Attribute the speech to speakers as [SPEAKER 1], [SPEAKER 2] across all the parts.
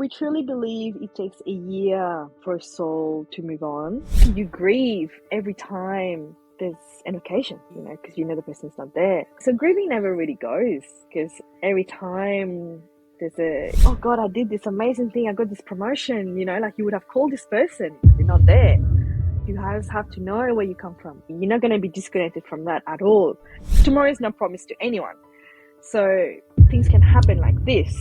[SPEAKER 1] We truly believe it takes a year for a soul to move on. You grieve every time there's an occasion, because the person's not there. So grieving never really goes, because every time there's oh God, I did this amazing thing, I got this promotion, you would have called this person, but they're not there. You guys have to know where you come from. You're not going to be disconnected from that at all. Tomorrow is not promised to anyone. So things can happen like this.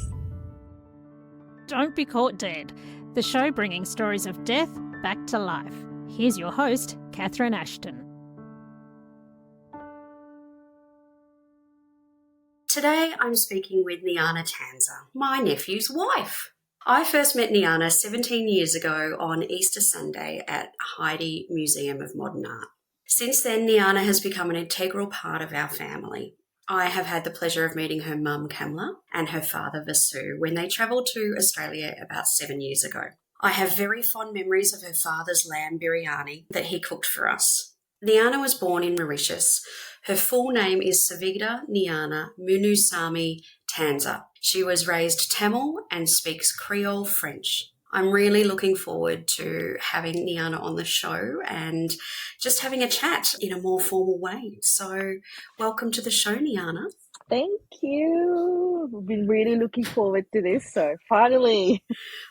[SPEAKER 2] Don't Be Caught Dead, the show bringing stories of death back to life. Here's your host, Catherine Ashton.
[SPEAKER 3] Today I'm speaking with Nyana Tanzer, my nephew's wife. I first met Nyana 17 years ago on Easter Sunday at Heidi Museum of Modern Art. Since then, Nyana has become an integral part of our family. I have had the pleasure of meeting her mum, Kamla, and her father, Vasu, when they travelled to Australia about 7 years ago. I have very fond memories of her father's lamb biryani that he cooked for us. Nyana was born in Mauritius. Her full name is Savida Nyana Munusami Tanzer. She was raised Tamil and speaks Creole French. I'm really looking forward to having Nyana on the show and just having a chat in a more formal way. So welcome to the show, Nyana.
[SPEAKER 1] Thank you. We've been really looking forward to this, so finally.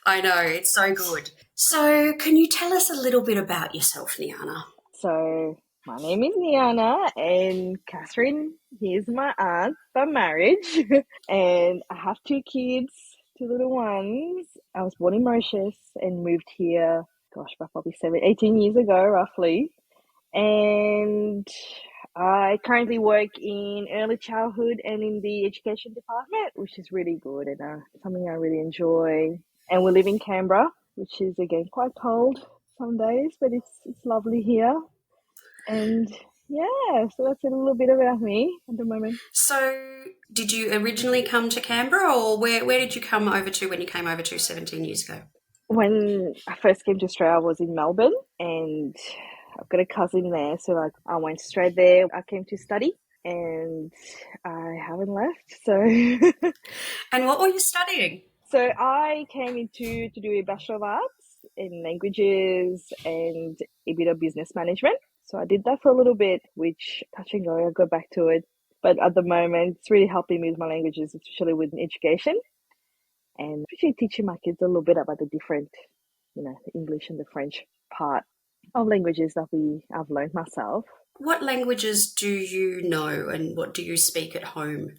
[SPEAKER 3] I know, it's so good. So can you tell us a little bit about yourself, Nyana?
[SPEAKER 1] So my name is Nyana, and Catherine, here's my aunt by marriage. And I have two kids, two little ones. I was born in Mauritius and moved here, about probably 18 years ago, roughly. And I currently work in early childhood and in the education department, which is really good and something I really enjoy. And we live in Canberra, which is, again, quite cold some days, but it's lovely here. And yeah, so that's a little bit about me at the moment.
[SPEAKER 3] So did you originally come to Canberra, or where did you come over to when you came over to 17 years ago?
[SPEAKER 1] When I first came to Australia, I was in Melbourne, and I've got a cousin there, so I went straight there. I came to study, and I haven't left. So,
[SPEAKER 3] and what were you studying?
[SPEAKER 1] So I came to do a Bachelor of Arts in Languages and a bit of business management. So I did that for a little bit, which touch and go, I'll go back to it. But at the moment, it's really helping me with my languages, especially with education, and especially teaching my kids a little bit about the different, the English and the French part of languages that I've learned myself.
[SPEAKER 3] What languages do you know and what do you speak at home?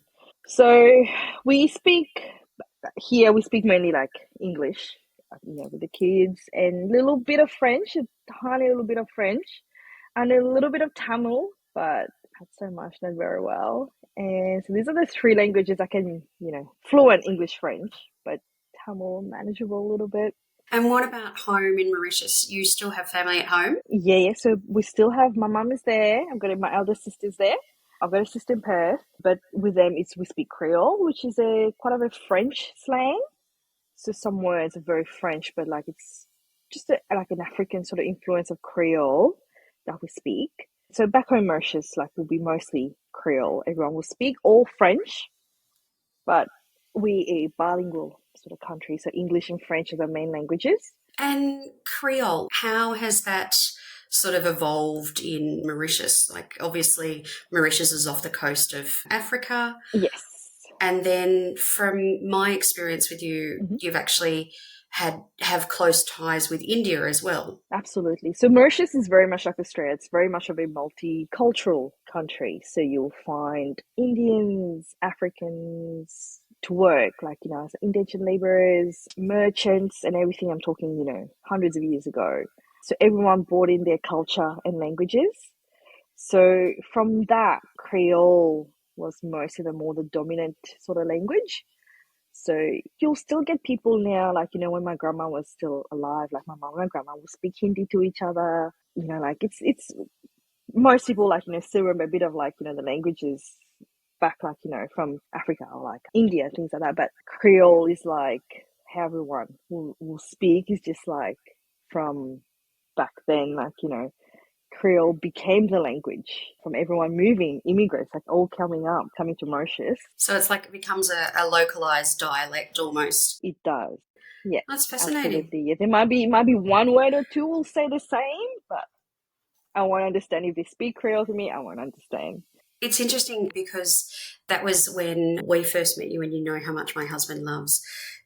[SPEAKER 1] So we speak mainly like English, with the kids, and a little bit of French, a tiny little bit of French, and a little bit of Tamil, but not so much, not very well. And so these are the three languages I can, fluent English, French, but Tamil manageable a little bit.
[SPEAKER 3] And what about home in Mauritius? You still have family at home?
[SPEAKER 1] Yeah. So we still have, my mum is there. I've got my elder sister's there. I've got a sister in Perth, but with them we speak Creole, which is quite of a French slang. So some words are very French, but it's just like an African sort of influence of Creole that we speak. So back home, Mauritius, will be mostly Creole. Everyone will speak all French, but we a bilingual sort of country. So English and French are the main languages.
[SPEAKER 3] And Creole, how has that sort of evolved in Mauritius? Obviously, Mauritius is off the coast of Africa.
[SPEAKER 1] Yes.
[SPEAKER 3] And then from my experience with you, you've actually have close ties with India as well.
[SPEAKER 1] Absolutely. So Mauritius is very much like Australia. It's very much of a multicultural country. So you'll find Indians, Africans to work, indentured labourers, merchants, and everything. I'm talking, hundreds of years ago. So everyone brought in their culture and languages. So from that, Creole was mostly the dominant sort of language. So you'll still get people now, when my grandma was still alive, my mom and my grandma will speak Hindi to each other. It's most people still remember a bit of the languages back from Africa or India, things like that. But Creole is how everyone will speak, is just from back then, Creole became the language from everyone moving, immigrants, all coming to Mauritius.
[SPEAKER 3] So it's it becomes a localized dialect almost.
[SPEAKER 1] It does. Yeah,
[SPEAKER 3] That's fascinating.
[SPEAKER 1] absolutely. Yeah, there might be one word or two will say the same, but I won't understand if they speak Creole to me. I won't understand.
[SPEAKER 3] It's interesting because that was when we first met you, and you know how much my husband loves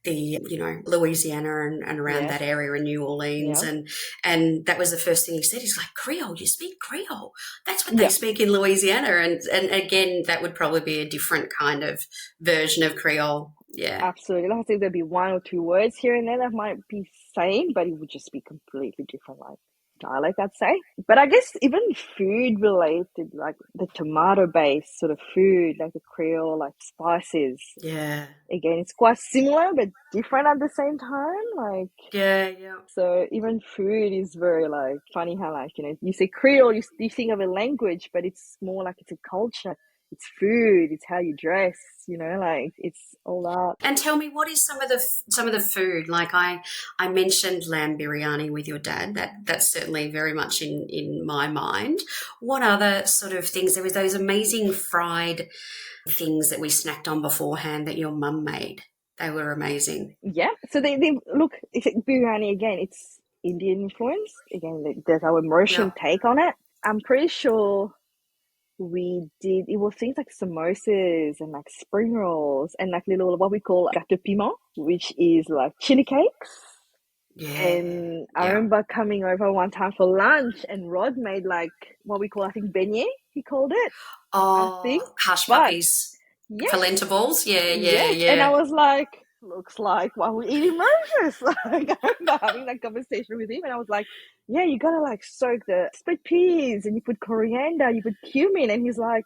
[SPEAKER 3] Louisiana and around
[SPEAKER 1] Yeah,
[SPEAKER 3] that area in New Orleans,
[SPEAKER 1] yeah,
[SPEAKER 3] and that was the first thing he said. He's like, Creole, you speak Creole. That's what they
[SPEAKER 1] yeah.
[SPEAKER 3] speak in Louisiana. And again, that would probably be a different kind of version of Creole. Yeah.
[SPEAKER 1] Absolutely. Like I think there'd be one or two words here and there that might be same, but it would just be completely different, like dialect, I'd say. But I guess even food related, like the tomato based sort of food, like the Creole, like spices.
[SPEAKER 3] Yeah.
[SPEAKER 1] Again, it's quite similar but different at the same time. Like,
[SPEAKER 3] Yeah, yeah.
[SPEAKER 1] so even food is very like funny how like you say Creole, you think of a language, but it's more like it's a culture. It's food. It's how you dress. Like it's all that.
[SPEAKER 3] And tell me, what is some of the food? Like I mentioned lamb biryani with your dad. That's certainly very much in my mind. What other sort of things? There was those amazing fried things that we snacked on beforehand that your mum made. They were amazing.
[SPEAKER 1] Yeah. So they look. It's biryani again. It's Indian influence again. There's our Mauritian
[SPEAKER 3] Yep.
[SPEAKER 1] take on it. I'm pretty sure we did. It was things like samosas and like spring rolls and like little what we call gâteau piment, which is like chili cakes.
[SPEAKER 3] Yeah.
[SPEAKER 1] And I
[SPEAKER 3] Yeah.
[SPEAKER 1] remember coming over one time for lunch, and Rod made like what we call, I think, beignet. He called it, I think.
[SPEAKER 3] Oh, hush
[SPEAKER 1] But
[SPEAKER 3] puppies.
[SPEAKER 1] yes,
[SPEAKER 3] Polenta balls. Yeah, yeah,
[SPEAKER 1] yes. And I
[SPEAKER 3] yeah.
[SPEAKER 1] was like, looks like what we eat in Mauritius. Like, I remember having that conversation with him, and I was like, yeah, you gotta like soak the split peas, and you put coriander, you put cumin, and he's like,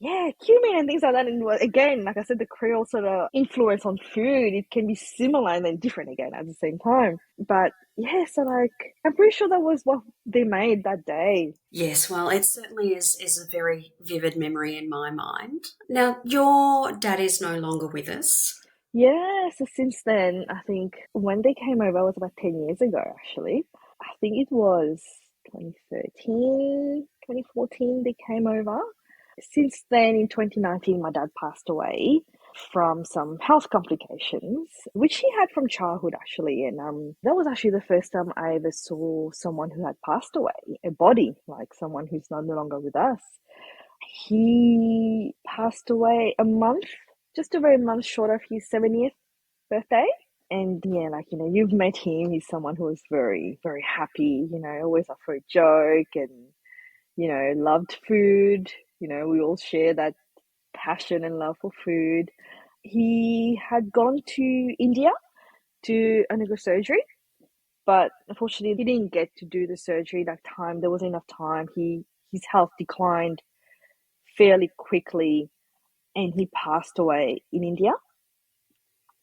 [SPEAKER 1] yeah, cumin and things like that. And again, like I said, the Creole sort of influence on food, it can be similar and then different again at the same time. But yeah, so like, I'm pretty sure that was what they made that day.
[SPEAKER 3] Yes, well, it certainly is a very vivid memory in my mind. Now, your dad is no longer with us.
[SPEAKER 1] Yeah, so since then, I think when they came over, it was about 10 years ago, actually. I think it was 2013, 2014 they came over. Since then, in 2019, my dad passed away from some health complications, which he had from childhood, actually. And that was actually the first time I ever saw someone who had passed away, a body, like someone who's no longer with us. He passed away just over a month short of his 70th birthday. And yeah, like, you've met him. He's someone who was very, very happy, always up for a joke and, loved food. We all share that passion and love for food. He had gone to India to undergo surgery, but unfortunately, he didn't get to do the surgery that time. There wasn't enough time. His health declined fairly quickly, and he passed away in India.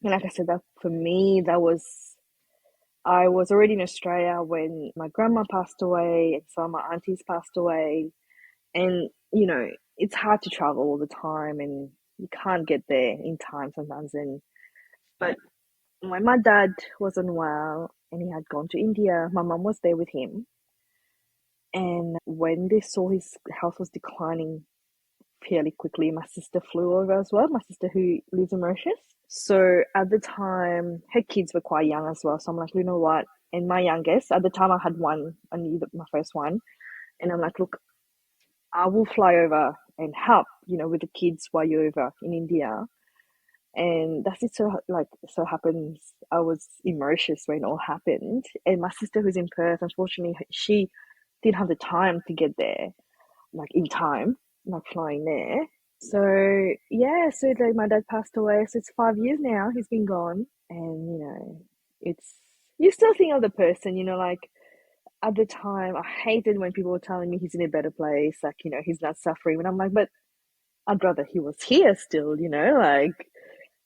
[SPEAKER 1] And like I said, that for me, I was already in Australia when my grandma passed away and some of my aunties passed away. And, it's hard to travel all the time and you can't get there in time sometimes. But when my dad was unwell and he had gone to India, my mum was there with him. And when they saw his health was declining fairly quickly, my sister flew over as well, my sister who lives in Mauritius. So at the time, her kids were quite young as well. So I'm like, you know what? And my youngest, at the time I had one, I needed my first one. And I'm like, look, I will fly over and help, with the kids while you're over in India. And that's it. So, like, so happens, I was in Mauritius when it all happened. And my sister, who's in Perth, unfortunately, she didn't have the time to get there, like, in time, like, flying there. So, yeah, so like, my dad passed away. So it's 5 years now. He's been gone. And, it's, you still think of the person, like, at the time, I hated when people were telling me he's in a better place, like, he's not suffering. And I'm like, but I'd rather he was here still, like.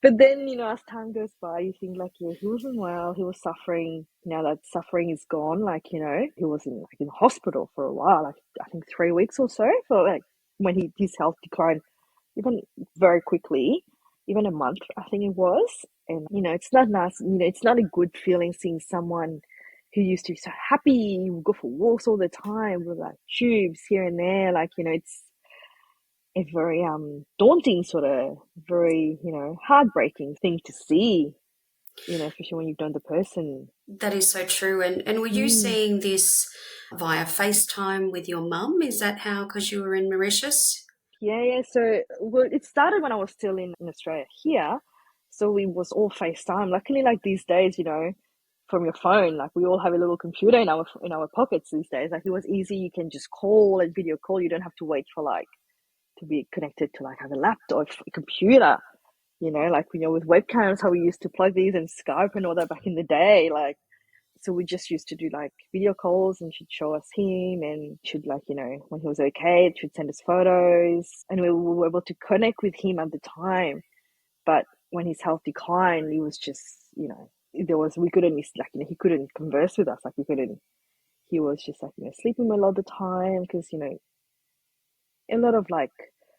[SPEAKER 1] But then, as time goes by, you think like, yeah, he wasn't well, he was suffering. Now that suffering is gone, like, he was in hospital for a while, like I think 3 weeks or so, for like when his health declined, even very quickly, even a month, I think it was. And it's not nice. It's not a good feeling seeing someone who used to be so happy, go for walks all the time with like tubes here and there. Like, it's a very daunting sort of very heartbreaking thing to see. especially when you've known the person.
[SPEAKER 3] That is so true. And were you
[SPEAKER 1] Mm.
[SPEAKER 3] seeing this via FaceTime with your mum? Is that how, because you were in Mauritius?
[SPEAKER 1] Yeah, yeah. So, well, it started when I was still in Australia here. So we was all FaceTime. Luckily, like these days, from your phone, like we all have a little computer in our pockets these days. Like it was easy. You can just call and video call. You don't have to wait for like to be connected to like have a laptop or a computer. Like with webcams, how we used to plug these and Skype and all that back in the day. Like, so we just used to do like video calls, and she'd show us him, and she'd like, when he was okay, she'd send us photos, and we were able to connect with him at the time. But when his health declined, it was just, we couldn't, like, he couldn't converse with us. Like we couldn't, he was just like, sleeping well all the time because, a lot of like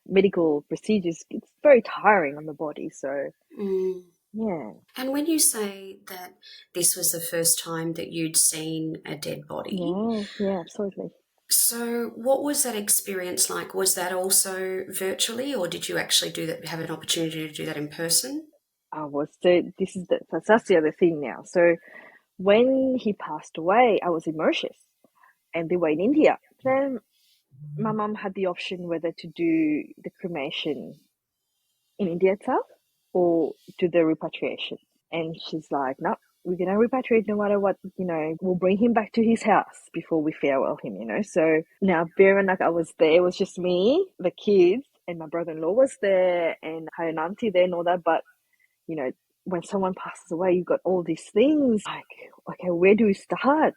[SPEAKER 1] medical procedures, it's very tiring on the body. So,
[SPEAKER 3] Mm.
[SPEAKER 1] yeah.
[SPEAKER 3] And when you say that this was the first time that you'd seen a dead body,
[SPEAKER 1] Yeah, yeah, absolutely.
[SPEAKER 3] so what was that experience like? Was that also virtually, or did you actually have an opportunity to do that in person?
[SPEAKER 1] I was so that's the other thing now. So when he passed away, I was in Mauritius and they were in India. Then my mum had the option whether to do the cremation in India itself or do the repatriation. And she's like, no, we're gonna repatriate no matter what, we'll bring him back to his house before we farewell him. So now bearing like I was there, it was just me, the kids, and my brother-in-law was there and I had an auntie there and all that, but you know, when someone passes away, you've got all these things like, okay, where do we start?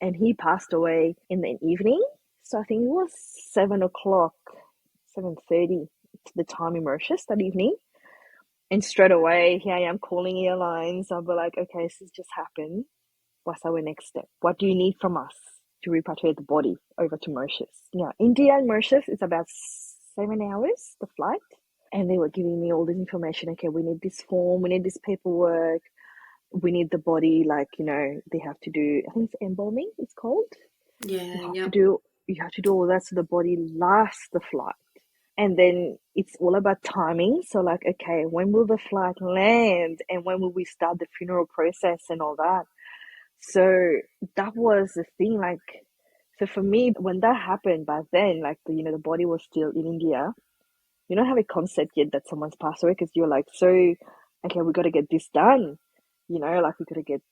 [SPEAKER 1] And he passed away in the evening. So I think it was 7 o'clock, 7:30, the time in Mauritius that evening. And straight away, here I am calling airlines. I'll be like, okay, this has just happened. What's our next step? What do you need from us to repatriate the body over to Mauritius? Now, India and Mauritius is about 7 hours, the flight. And they were giving me all this information. Okay, we need this form, we need this paperwork, we need the body, like, they have to do, I think it's embalming, it's called.
[SPEAKER 3] Yeah,
[SPEAKER 1] You have to
[SPEAKER 3] yep.
[SPEAKER 1] do you have to do all that so the body lasts the flight. And then it's all about timing. So like, okay, when will the flight land and when will we start the funeral process and all that? So that was the thing, like, so for me, when that happened back then, like the body was still in India, you don't have a concept yet that someone's passed away because you're like, so, okay, we got to get this done. Like we got to get,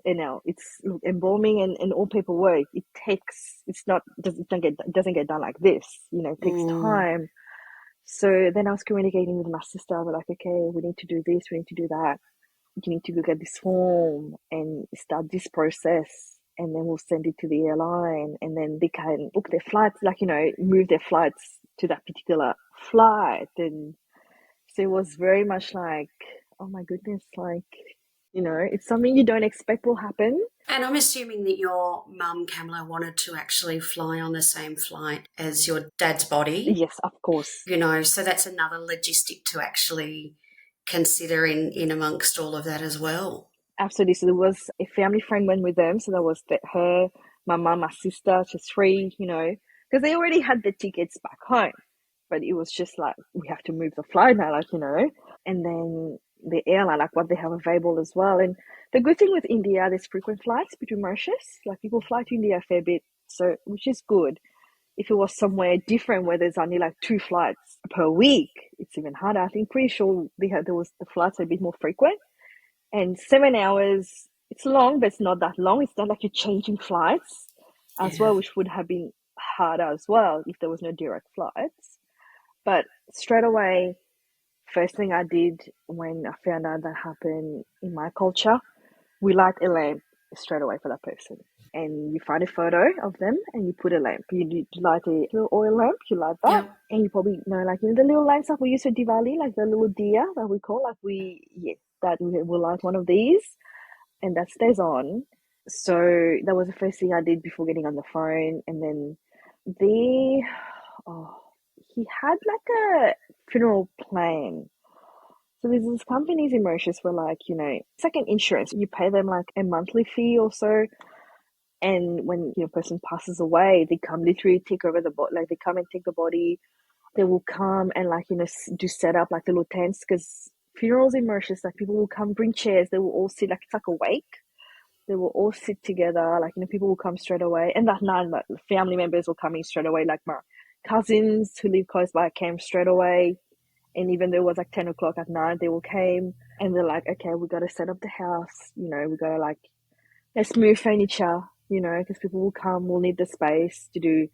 [SPEAKER 1] now it's look, embalming and all paperwork. It takes, it doesn't get done like this. It takes
[SPEAKER 3] Mm,
[SPEAKER 1] time. So then I was communicating with my sister. We're like, okay, we need to do this, we need to do that. You need to go get this form and start this process. And then we'll send it to the airline, and then they can book their flights, like, move their flights to that particular flight. And so it was very much like, oh my goodness, like, it's something you don't expect will happen.
[SPEAKER 3] and I'm assuming that your mum, Kamala, wanted to actually fly on the same flight as your dad's body,
[SPEAKER 1] Yes, of course.
[SPEAKER 3] so that's another logistic to actually consider in amongst all of that as well.
[SPEAKER 1] Absolutely. So there was a family friend went with them. So that was her, my mum, my sister, just three, because they already had the tickets back home. But it was just like, we have to move the flight now, like, and then the airline, like what they have available as well. And the good thing with India, there's frequent flights between Mauritius. Like people fly to India a fair bit, so which is good. If it was somewhere different where there's only like 2 flights per week, it's even harder. I think pretty sure the flights are a bit more frequent. And 7 hours, it's long, but it's not that long. It's not like you're changing flights as
[SPEAKER 3] Yeah.
[SPEAKER 1] well, which would have been harder as well if there was no direct flights. But straight away, first thing I did when I found out that happened in my culture, we light a lamp straight away for that person. And you find a photo of them and you put a lamp. You light a little oil lamp, you light that.
[SPEAKER 3] Yep.
[SPEAKER 1] And you probably know, like, the little lamps that we use for Diwali, like the little diya that we call, like that we will light one of these and that stays on. So that was the first thing I did before getting on the phone. And then the, oh, he had like a funeral plan. So there's these companies in Mauritius where, like, it's like an insurance. You pay them like a monthly fee or so. And when your person passes away, they come literally take over the body. Like they come and take the body. They will come and, like, do set up like little tents because funerals in Mauritius, like people will come bring chairs, they will all sit, like it's like a wake. They will all sit together, like, people will come straight away. And that night, like, family members will come in straight away. Like my cousins who live close by came straight away. And even though it was like 10 o'clock at night, they all came and they're like, okay, we got to set up the house. We got to like, let's move furniture, because people will come, we'll need the space to do,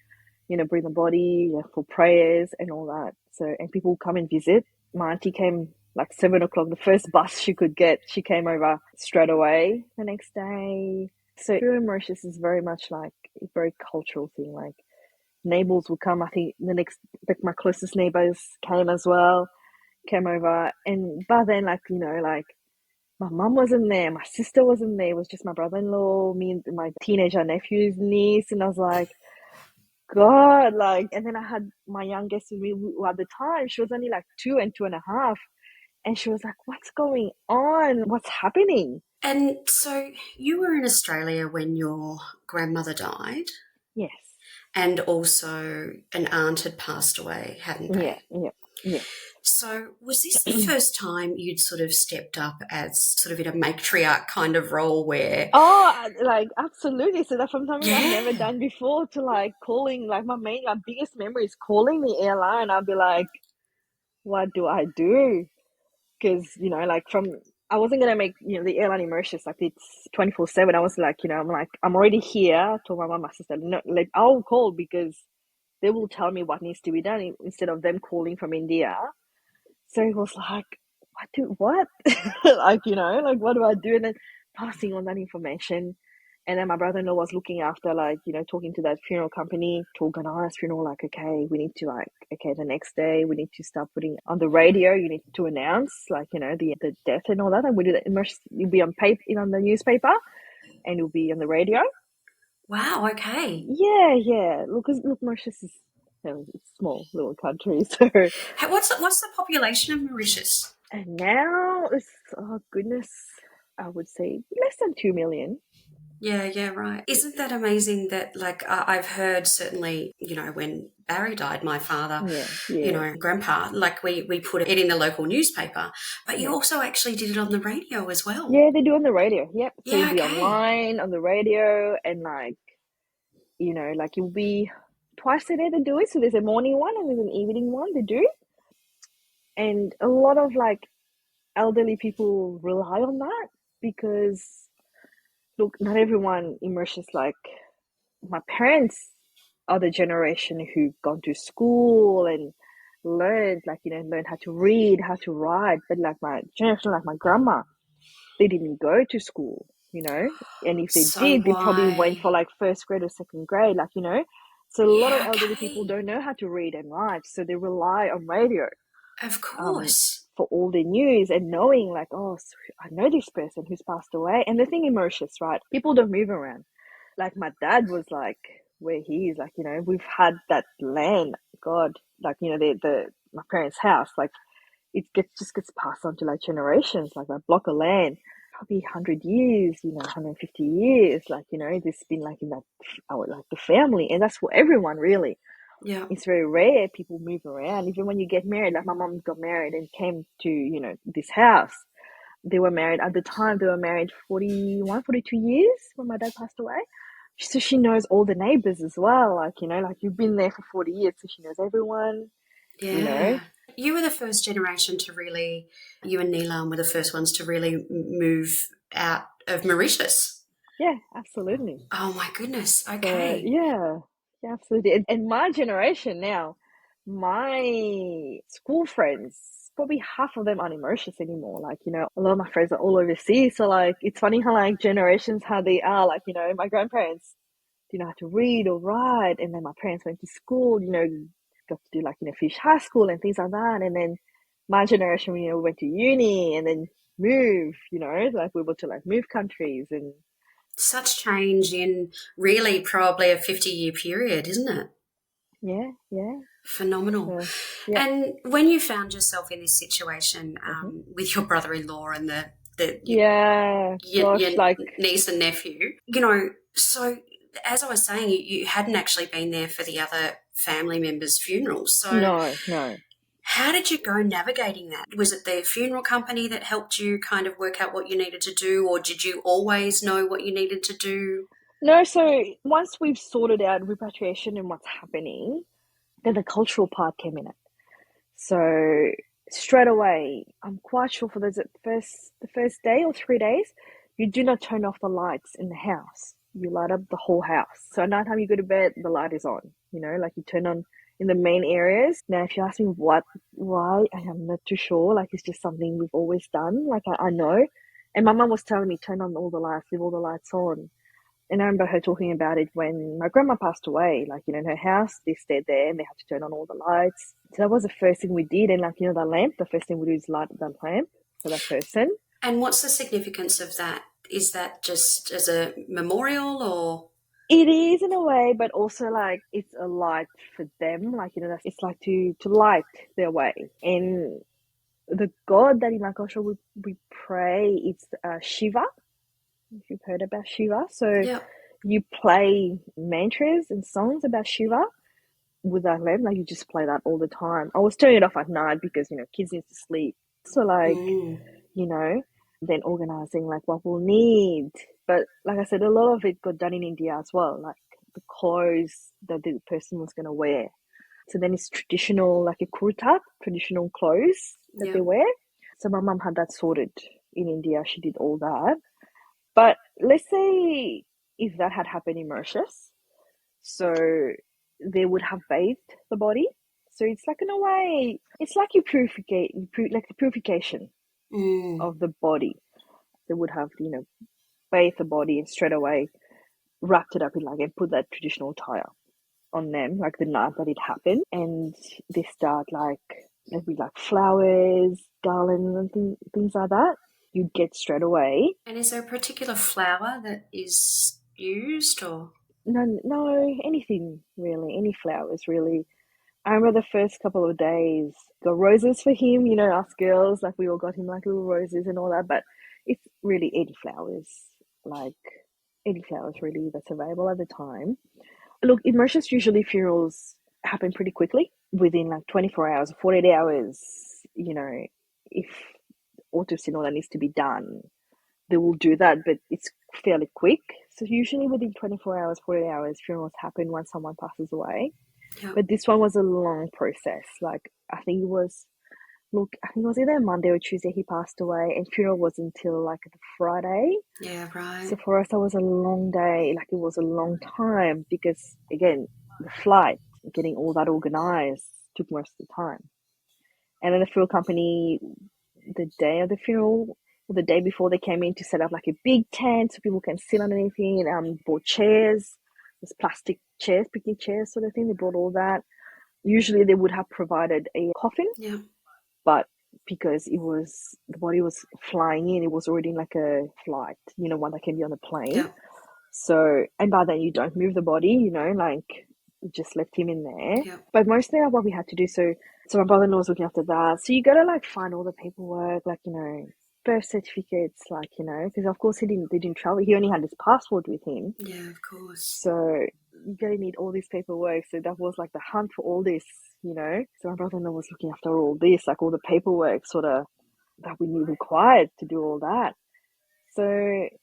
[SPEAKER 1] bring the body, for prayers and all that. So, and people will come and visit. My auntie came like 7 o'clock, the first bus she could get, she came over straight away the next day. So here in Mauritius is very much like a very cultural thing. Like neighbours will come. I think like my closest neighbours came as well, came over. And by then, like, like my mum wasn't there, my sister wasn't there. It was just my brother-in-law, me and my teenager nephew's niece. And I was like, God, like, and then I had my youngest with me who at the time, she was only like 2 and 2.5. And she was like, what's going on? What's happening?
[SPEAKER 3] And so you were in Australia when your grandmother died?
[SPEAKER 1] Yes.
[SPEAKER 3] And also an aunt had passed away, hadn't they?
[SPEAKER 1] Yeah.
[SPEAKER 3] So was this the first time you'd sort of stepped up as sort of in a matriarch kind of role where...
[SPEAKER 1] Oh, like, absolutely. So that's from something I've never done before to like calling, like my biggest memory is calling the airline. I'll be like, what do I do? Because, like I wasn't going to make, the airline in Mauritius, like it's 24/7. I was like, I'm already here. I told my mom, my sister, no, like I'll call because they will tell me what needs to be done instead of them calling from India. So it was like, what? Like, like what do I do? And then passing on that information. And then my brother-in-law was looking after, like, talking to that funeral company to organize funeral. Like, okay, we need to the next day we need to start putting on the radio. You need to announce, like, the death and all that. And we do that. You'll be on the newspaper, and you'll be on the radio.
[SPEAKER 3] Wow. Okay.
[SPEAKER 1] Yeah. Look, Mauritius is a small little country, so.
[SPEAKER 3] What's the population of Mauritius?
[SPEAKER 1] And now it's, oh goodness, I would say less than 2 million.
[SPEAKER 3] Yeah, right. Isn't that amazing that, like, I've heard certainly, when Barry died, my father, grandpa, like we put it in the local newspaper, but you also actually did it on the radio as well.
[SPEAKER 1] Yeah, they do on the radio. Yep. So
[SPEAKER 3] yeah,
[SPEAKER 1] you'll be online, on the radio, and like, like you'll be twice a day to do it. So there's a morning one and there's an evening one to do. And a lot of like elderly people rely on that because, look, not everyone in Mauritius, like my parents are the generation who've gone to school and learned how to read, how to write. But like my generation, like my grandma, they didn't go to school, and if they did, they probably went for like first grade or second grade, like, So a lot of elderly people don't know how to read and write, so they rely on radio.
[SPEAKER 3] Of course.
[SPEAKER 1] For all the news and knowing like, oh, so I know this person who's passed away. And the thing in Mauritius, right, people don't move around. Like my dad was like, where he is, like, we've had that land, God, like, my parents' house, like it just gets passed on to like generations, like that block of land, probably 100 years, 150 years, like, this been like in that, like the family, and that's for everyone really.
[SPEAKER 3] Yeah.
[SPEAKER 1] It's very rare people move around. Even when you get married, like my mom got married and came to, this house. They were married at the time, they were married 41, 42 years when my dad passed away. So she knows all the neighbours as well. Like, like you've been there for 40 years, so she knows everyone.
[SPEAKER 3] Yeah. You were the first generation to really, you and Neelam were the first ones to really move out of Mauritius.
[SPEAKER 1] Yeah, absolutely.
[SPEAKER 3] Oh my goodness. Okay.
[SPEAKER 1] Yeah, absolutely. And my generation now, my school friends, probably half of them aren't in Mauritius anymore. Like, a lot of my friends are all overseas. So like, it's funny how like generations, how they are. Like, my grandparents didn't know how to read or write. And then my parents went to school, got to do like, finish high school and things like that. And then my generation, we went to uni and then move, like we were to like move countries. And
[SPEAKER 3] such change in really probably a 50-year period, isn't it?
[SPEAKER 1] Yeah.
[SPEAKER 3] Phenomenal.
[SPEAKER 1] Yeah.
[SPEAKER 3] And when you found yourself in this situation with your brother-in-law and your niece and nephew, so as I was saying, you hadn't actually been there for the other family members' funerals. So
[SPEAKER 1] no.
[SPEAKER 3] How did you go navigating that? Was it the funeral company that helped you kind of work out what you needed to do, or did you always know what you needed to do?
[SPEAKER 1] No, so once we've sorted out repatriation and what's happening, then the cultural part came in it. So straight away, I'm quite sure for the first day or 3 days, you do not turn off the lights in the house. You light up the whole house. So at night time you go to bed, the light is on. Like you turn on in the main areas. Now, if you ask me why, I am not too sure. Like it's just something we've always done. Like I know. And my mum was telling me, turn on all the lights, leave all the lights on. And I remember her talking about it when my grandma passed away. Like, in her house, they stayed there and they had to turn on all the lights. So that was the first thing we did. And, like, the lamp, the first thing we do is light the lamp for that person.
[SPEAKER 3] And what's the significance of that? Is that just as a memorial or?
[SPEAKER 1] It is in a way, but also, like, it's a light for them. Like, it's like to light their way. And the god that in my culture we pray, it's Shiva. If you've heard about Shiva. So
[SPEAKER 3] Yep.
[SPEAKER 1] you play mantras and songs about Shiva with that lamp. Like you just play that all the time. I was turning it off at night because, kids need to sleep. So like, then organizing like what we'll need. But like I said, a lot of it got done in India as well. Like the clothes that the person was going to wear. So then it's traditional, like a kurta, traditional clothes that they wear. So my mum had that sorted in India. She did all that. But let's say if that had happened in Mauritius, so they would have bathed the body. So it's like in a way, it's like like the purification of the body. They would have, bathed the body and straight away wrapped it up in and put that traditional attire on them, like the night that it happened. And they start there'd be flowers, garlands, and things like that. You'd get straight away.
[SPEAKER 3] And is there a particular flower that is used or?
[SPEAKER 1] No, anything really, any flowers really. I remember the first couple of days, got roses for him, us girls, we all got him little roses and all that, but it's really like any flowers really that's available at the time. Look, in Mauritius, usually funerals happen pretty quickly, within 24 hours, 48 hours, if autopsy and all that needs to be done, they will do that, but it's fairly quick. So usually within 24 hours, 48 hours, funerals happen once someone passes away.
[SPEAKER 3] Yep.
[SPEAKER 1] But this one was a long process. I think it was either Monday or Tuesday he passed away, and funeral was until the Friday.
[SPEAKER 3] Yeah, right.
[SPEAKER 1] So for us, that was a long day. It was a long time because, again, the flight, getting all that organized took most of the time. And then the funeral company, the day of the funeral, or the day before, they came in to set up a big tent so people can sit underneath it, and bought chairs, this plastic chairs, picnic chairs sort of thing. They brought all that. Usually they would have provided a coffin, but because the body was flying in, it was already in a flight, one that can be on a plane.
[SPEAKER 3] Yeah.
[SPEAKER 1] So, and by then you don't move the body, you just left him in there.
[SPEAKER 3] Yeah.
[SPEAKER 1] But mostly what we had to do, so my brother-in-law was looking after that. So you got to find all the paperwork, birth certificates, because of course they didn't travel. He only had his passport with him.
[SPEAKER 3] Yeah, of course.
[SPEAKER 1] So you're going to need all this paperwork. So that was the hunt for all this, So my brother-in-law was looking after all this, all the paperwork sort of that we need required to do all that. So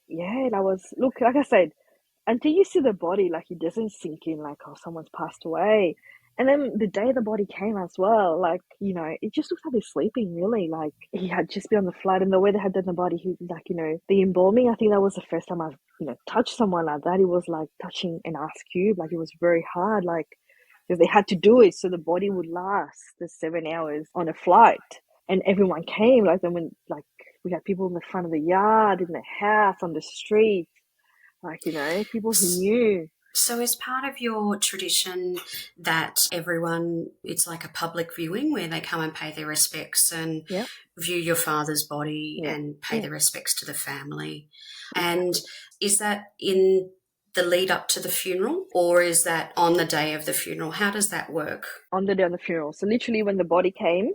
[SPEAKER 1] yeah, that was, look, like I said, until you see the body, it doesn't sink in, oh, someone's passed away. And then the day the body came as well, it just looks like they're sleeping, really. He had just been on the flight, and the way they had done the body, the embalming, I think that was the first time I've, touched someone like that. It was touching an ice cube. It was very hard, because they had to do it so the body would last the 7 hours on a flight. And everyone came, then when, we had people in the front of the yard, in the house, on the street, people who knew.
[SPEAKER 3] So is part of your tradition that everyone, it's like a public viewing where they come and pay their respects and view your father's body and pay their respects to the family? And is that in the lead up to the funeral, or is that on the day of the funeral? How does that work?
[SPEAKER 1] On the day of the funeral. So literally when the body came,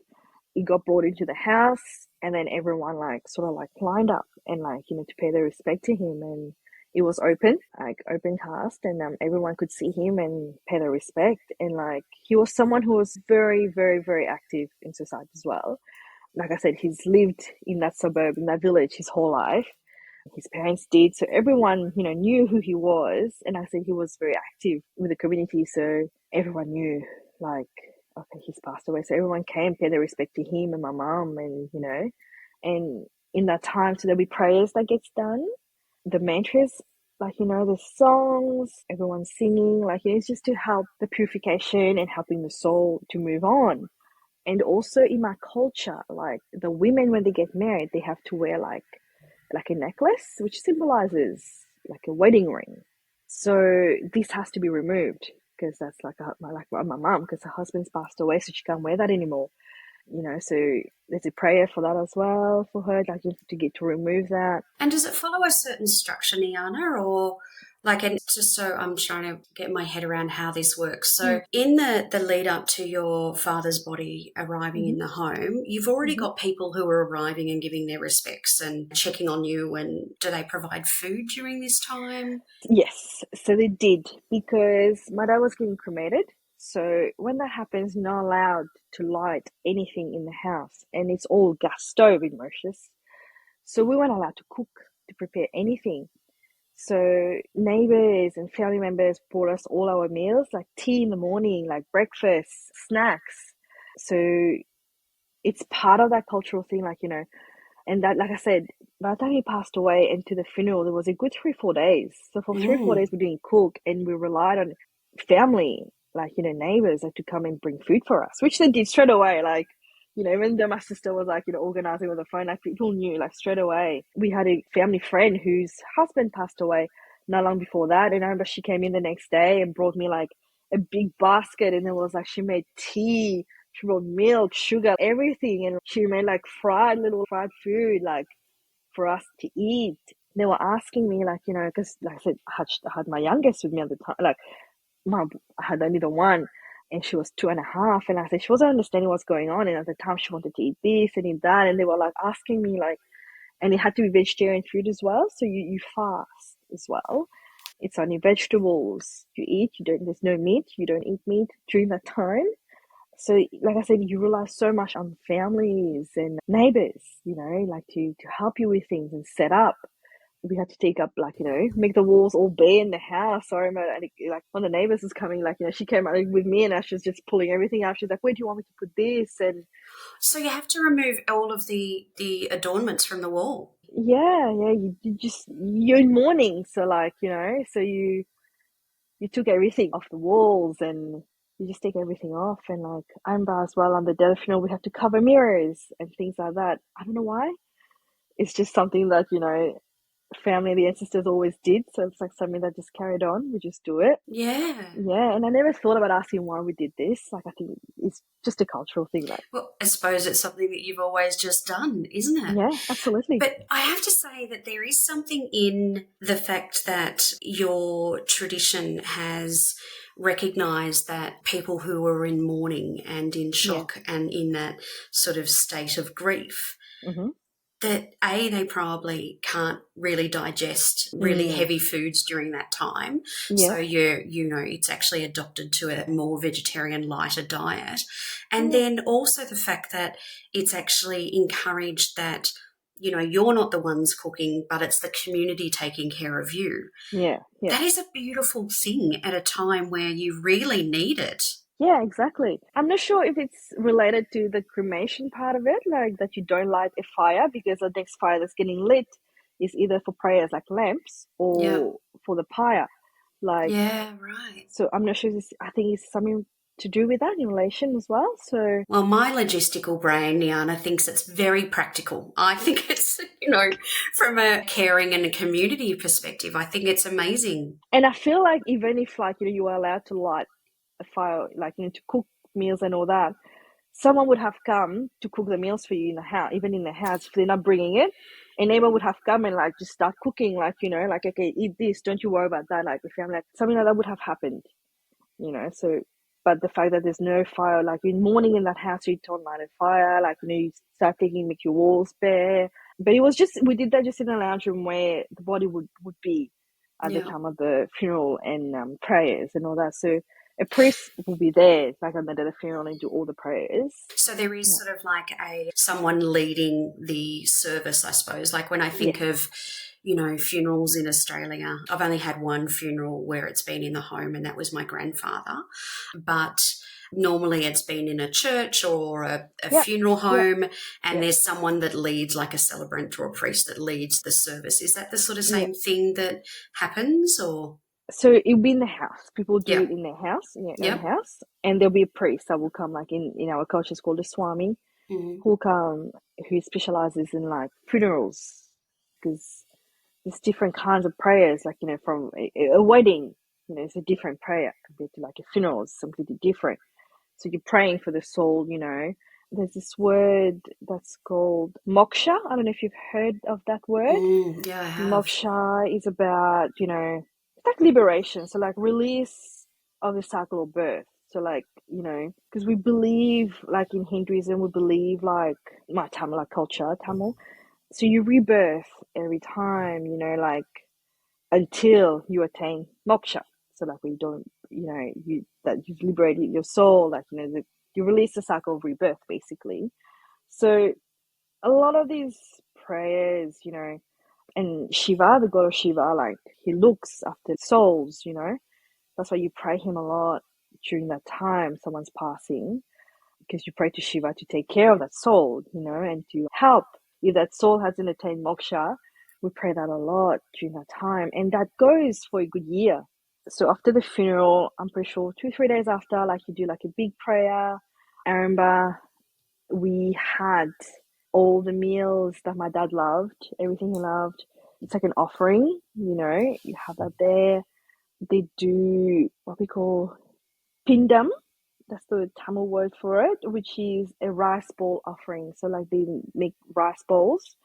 [SPEAKER 1] it got brought into the house, and then everyone sort of lined up and to pay their respect to him. And it was open, like open cast, and everyone could see him and pay their respect. And like he was someone who was very, very, very active in society as well. Like I said, he's lived in that suburb, in that village his whole life. His parents did, so everyone, knew who he was. And I said he was very active with the community, so everyone knew, like, okay, he's passed away. So everyone came, paid their respect to him and my mum, and in that time, so there'll be prayers that gets done, the mantras, like, the songs, everyone singing, like, it's just to help the purification and helping the soul to move on. And also in my culture, like the women, when they get married, they have to wear like a necklace, which symbolizes like a wedding ring. So this has to be removed because that's like my mum, because her husband's passed away, so she can't wear that anymore. So there's a prayer for that as well for her, like to get to remove that.
[SPEAKER 3] And does it follow a certain structure, Nyana, or like, and just so I'm trying to get my head around how this works. So in the lead up to your father's body arriving in the home, you've already got people who are arriving and giving their respects and checking on you. And do they provide food during this time?
[SPEAKER 1] Yes, so they did, because my dad was getting cremated. So when that happens, you're not allowed to light anything in the house, and it's all gas stove in Mauritius. So we weren't allowed to cook, to prepare anything. So neighbours and family members brought us all our meals, like tea in the morning, like breakfast, snacks. So it's part of that cultural thing, like, and that, like I said, by the time he passed away and to the funeral, there was a good 3-4 days. So for 3-4 days, we didn't cook, and we relied on family, like, neighbours, like to come and bring food for us, which they did straight away. Like, even though my sister was like, organizing with the phone, like people knew, like straight away. We had a family friend whose husband passed away not long before that. And I remember she came in the next day and brought me like a big basket, and it was like, she made tea, she brought milk, sugar, everything. And she made like fried food, like for us to eat. They were asking me, like, because like I said, I had my youngest with me at the time. Like, I had only the one, and she was 2.5. And I said, she wasn't understanding what's going on. And at the time, she wanted to eat this and eat that. And they were like asking me, like, and it had to be vegetarian food as well. So you fast as well. It's only vegetables you eat. There's no meat. You don't eat meat during that time. So, like I said, you rely so much on families and neighbors, like to help you with things and set up. We had to take up, like, make the walls all bare in the house. So I remember, like, when the neighbors was coming, like, she came out with me, and she was just pulling everything out. She's like, where do you want me to put this? And
[SPEAKER 3] so you have to remove all of the adornments from the wall.
[SPEAKER 1] Yeah, you're in mourning. So, like, so you took everything off the walls, and you just take everything off. And like, I remember as well on the death funeral, we had to cover mirrors and things like that. I don't know why. It's just something that, family, the ancestors always did. So it's like something that just carried on. We just do it.
[SPEAKER 3] Yeah.
[SPEAKER 1] Yeah. And I never thought about asking why we did this. Like, I think it's just a cultural thing. Like,
[SPEAKER 3] Well, I suppose it's something that you've always just done, isn't it?
[SPEAKER 1] yeah, absolutely.
[SPEAKER 3] But I have to say that there is something in the fact that your tradition has recognised that people who are in mourning and in shock and in that sort of state of grief, that they probably can't really digest really heavy foods during that time. So it's actually adopted to a more vegetarian, lighter diet. And then also the fact that it's actually encouraged that, you're not the ones cooking, but it's the community taking care of you.
[SPEAKER 1] Yeah.
[SPEAKER 3] That is a beautiful thing at a time where you really need it.
[SPEAKER 1] Yeah, exactly. I'm not sure if it's related to the cremation part of it, like that you don't light a fire, because the next fire that's getting lit is either for prayers like lamps or for the pyre. Like,
[SPEAKER 3] yeah, right.
[SPEAKER 1] So I'm not sure. I think it's something to do with that in relation as well. So,
[SPEAKER 3] well, my logistical brain, Nyana, thinks it's very practical. I think it's, from a caring and a community perspective, I think it's amazing.
[SPEAKER 1] And I feel like even if, like, you are allowed to light a fire, like, to cook meals and all that, someone would have come to cook the meals for you in the house, even in the house, if they're not bringing it. A neighbor would have come and, like, just start cooking, like, like, okay, eat this, don't you worry about that, like, the family, like, something like that would have happened, so, but the fact that there's no fire, like, in mourning in that house, you don't light a fire, like, you start make your walls bare. But it was just, we did that just in the lounge room where the body would be. at the
[SPEAKER 3] Yeah.
[SPEAKER 1] time of the funeral and prayers and all that. So a priest will be there, like on the day of the funeral, and do all the prayers.
[SPEAKER 3] So there is
[SPEAKER 1] Yeah.
[SPEAKER 3] sort of like a someone leading the service, I suppose. Like when I think
[SPEAKER 1] Yes.
[SPEAKER 3] of, funerals in Australia, I've only had one funeral where it's been in the home, and that was my grandfather. But normally it's been in a church or a
[SPEAKER 1] Yep.
[SPEAKER 3] funeral
[SPEAKER 1] Yep.
[SPEAKER 3] home, and
[SPEAKER 1] Yep.
[SPEAKER 3] there's someone that leads, like a celebrant or a priest that leads the service. Is that the sort of
[SPEAKER 1] Yep.
[SPEAKER 3] same thing that happens, or?
[SPEAKER 1] So it'll be in the house. People do it
[SPEAKER 3] Yep.
[SPEAKER 1] in their house, in their own
[SPEAKER 3] Yep.
[SPEAKER 1] house, and there'll be a priest that will come, like in our culture, it's called a swami,
[SPEAKER 3] Mm.
[SPEAKER 1] who will come, who specializes in like funerals, because there's different kinds of prayers, like from a wedding, it's a different prayer compared to like a funeral. It's completely different. So you're praying for the soul. There's this word that's called moksha. I don't know if you've heard of that word.
[SPEAKER 3] Yeah, I have.
[SPEAKER 1] Moksha is about, it's like liberation. So like release of the cycle of birth. So like, because we believe, like in Hinduism, we believe like my Tamil like culture, Tamil. So you rebirth every time, like until you attain moksha. So like we don't, that you've liberated your soul, like, you release the cycle of rebirth basically. So a lot of these prayers, and Shiva, the god of Shiva, like he looks after souls. That's why you pray him a lot during that time someone's passing, because you pray to Shiva to take care of that soul, and to help. If that soul hasn't attained moksha, we pray that a lot during that time. And that goes for a good year. So after the funeral, I'm pretty sure 2-3 days after, like you do like a big prayer. I remember we had all the meals that my dad loved, everything he loved. It's like an offering, you have that there. They do what we call pindam. That's the Tamil word for it, which is a rice ball offering. So like they make rice balls,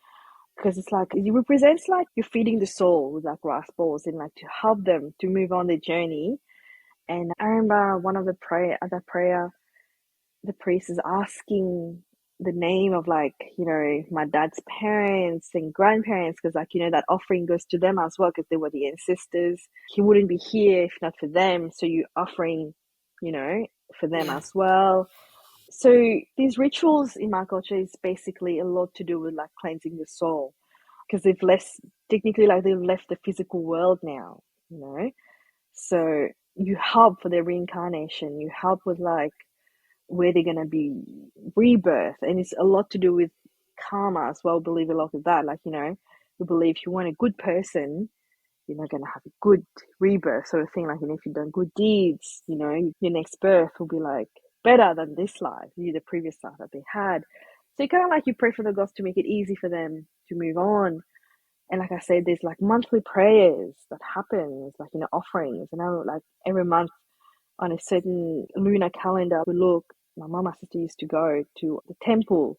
[SPEAKER 1] because it's like it represents like you're feeding the soul with like rice balls, and like to help them to move on their journey. And I remember one of the prayer at that prayer, the priest is asking the name of like, my dad's parents and grandparents, because like, that offering goes to them as well, because they were the ancestors. He wouldn't be here if not for them. So you offering, for them
[SPEAKER 3] Yeah.
[SPEAKER 1] as well. So these rituals in my culture is basically a lot to do with like cleansing the soul, because they've left, technically, like they've left the physical world now, you know. So you help for their reincarnation. You help with like where they're gonna be rebirth, and it's a lot to do with karma as well. Believe a lot of that, like we believe if you want a good person, you're not gonna have a good rebirth, sort of thing. Like if you've done good deeds, your next birth will be like better than this life, the previous life that they had. So you kind of like you pray for the gods to make it easy for them to move on. And like I said, there's like monthly prayers that happen, it's like offerings, and I like every month on a certain lunar calendar, we look. My mom and sister used to go to the temple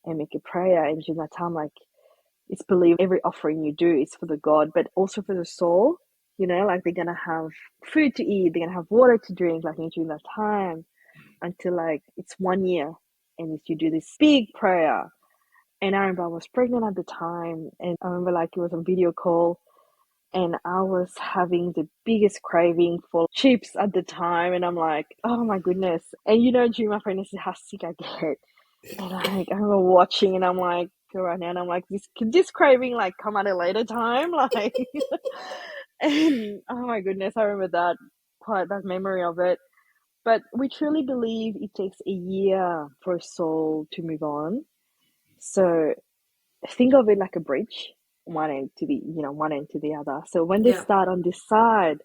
[SPEAKER 1] and make a prayer, and during that time, like it's believed every offering you do is for the god, but also for the soul. Like they're gonna have food to eat, they're gonna have water to drink, like during that time until like it's 1 year, and you do this big prayer. And I remember I was pregnant at the time, and I remember like it was on video call, and I was having the biggest craving for chips at the time, and I'm like, oh my goodness. And during my pregnancy, how sick I get. And like I remember watching, and I'm like, go right now, and I'm like, could this craving like come at a later time? Like, and oh my goodness, I remember that memory of it. But we truly believe it takes a year for a soul to move on. So think of it like a bridge, one end to the other. So when they
[SPEAKER 3] Yeah.
[SPEAKER 1] start on this side,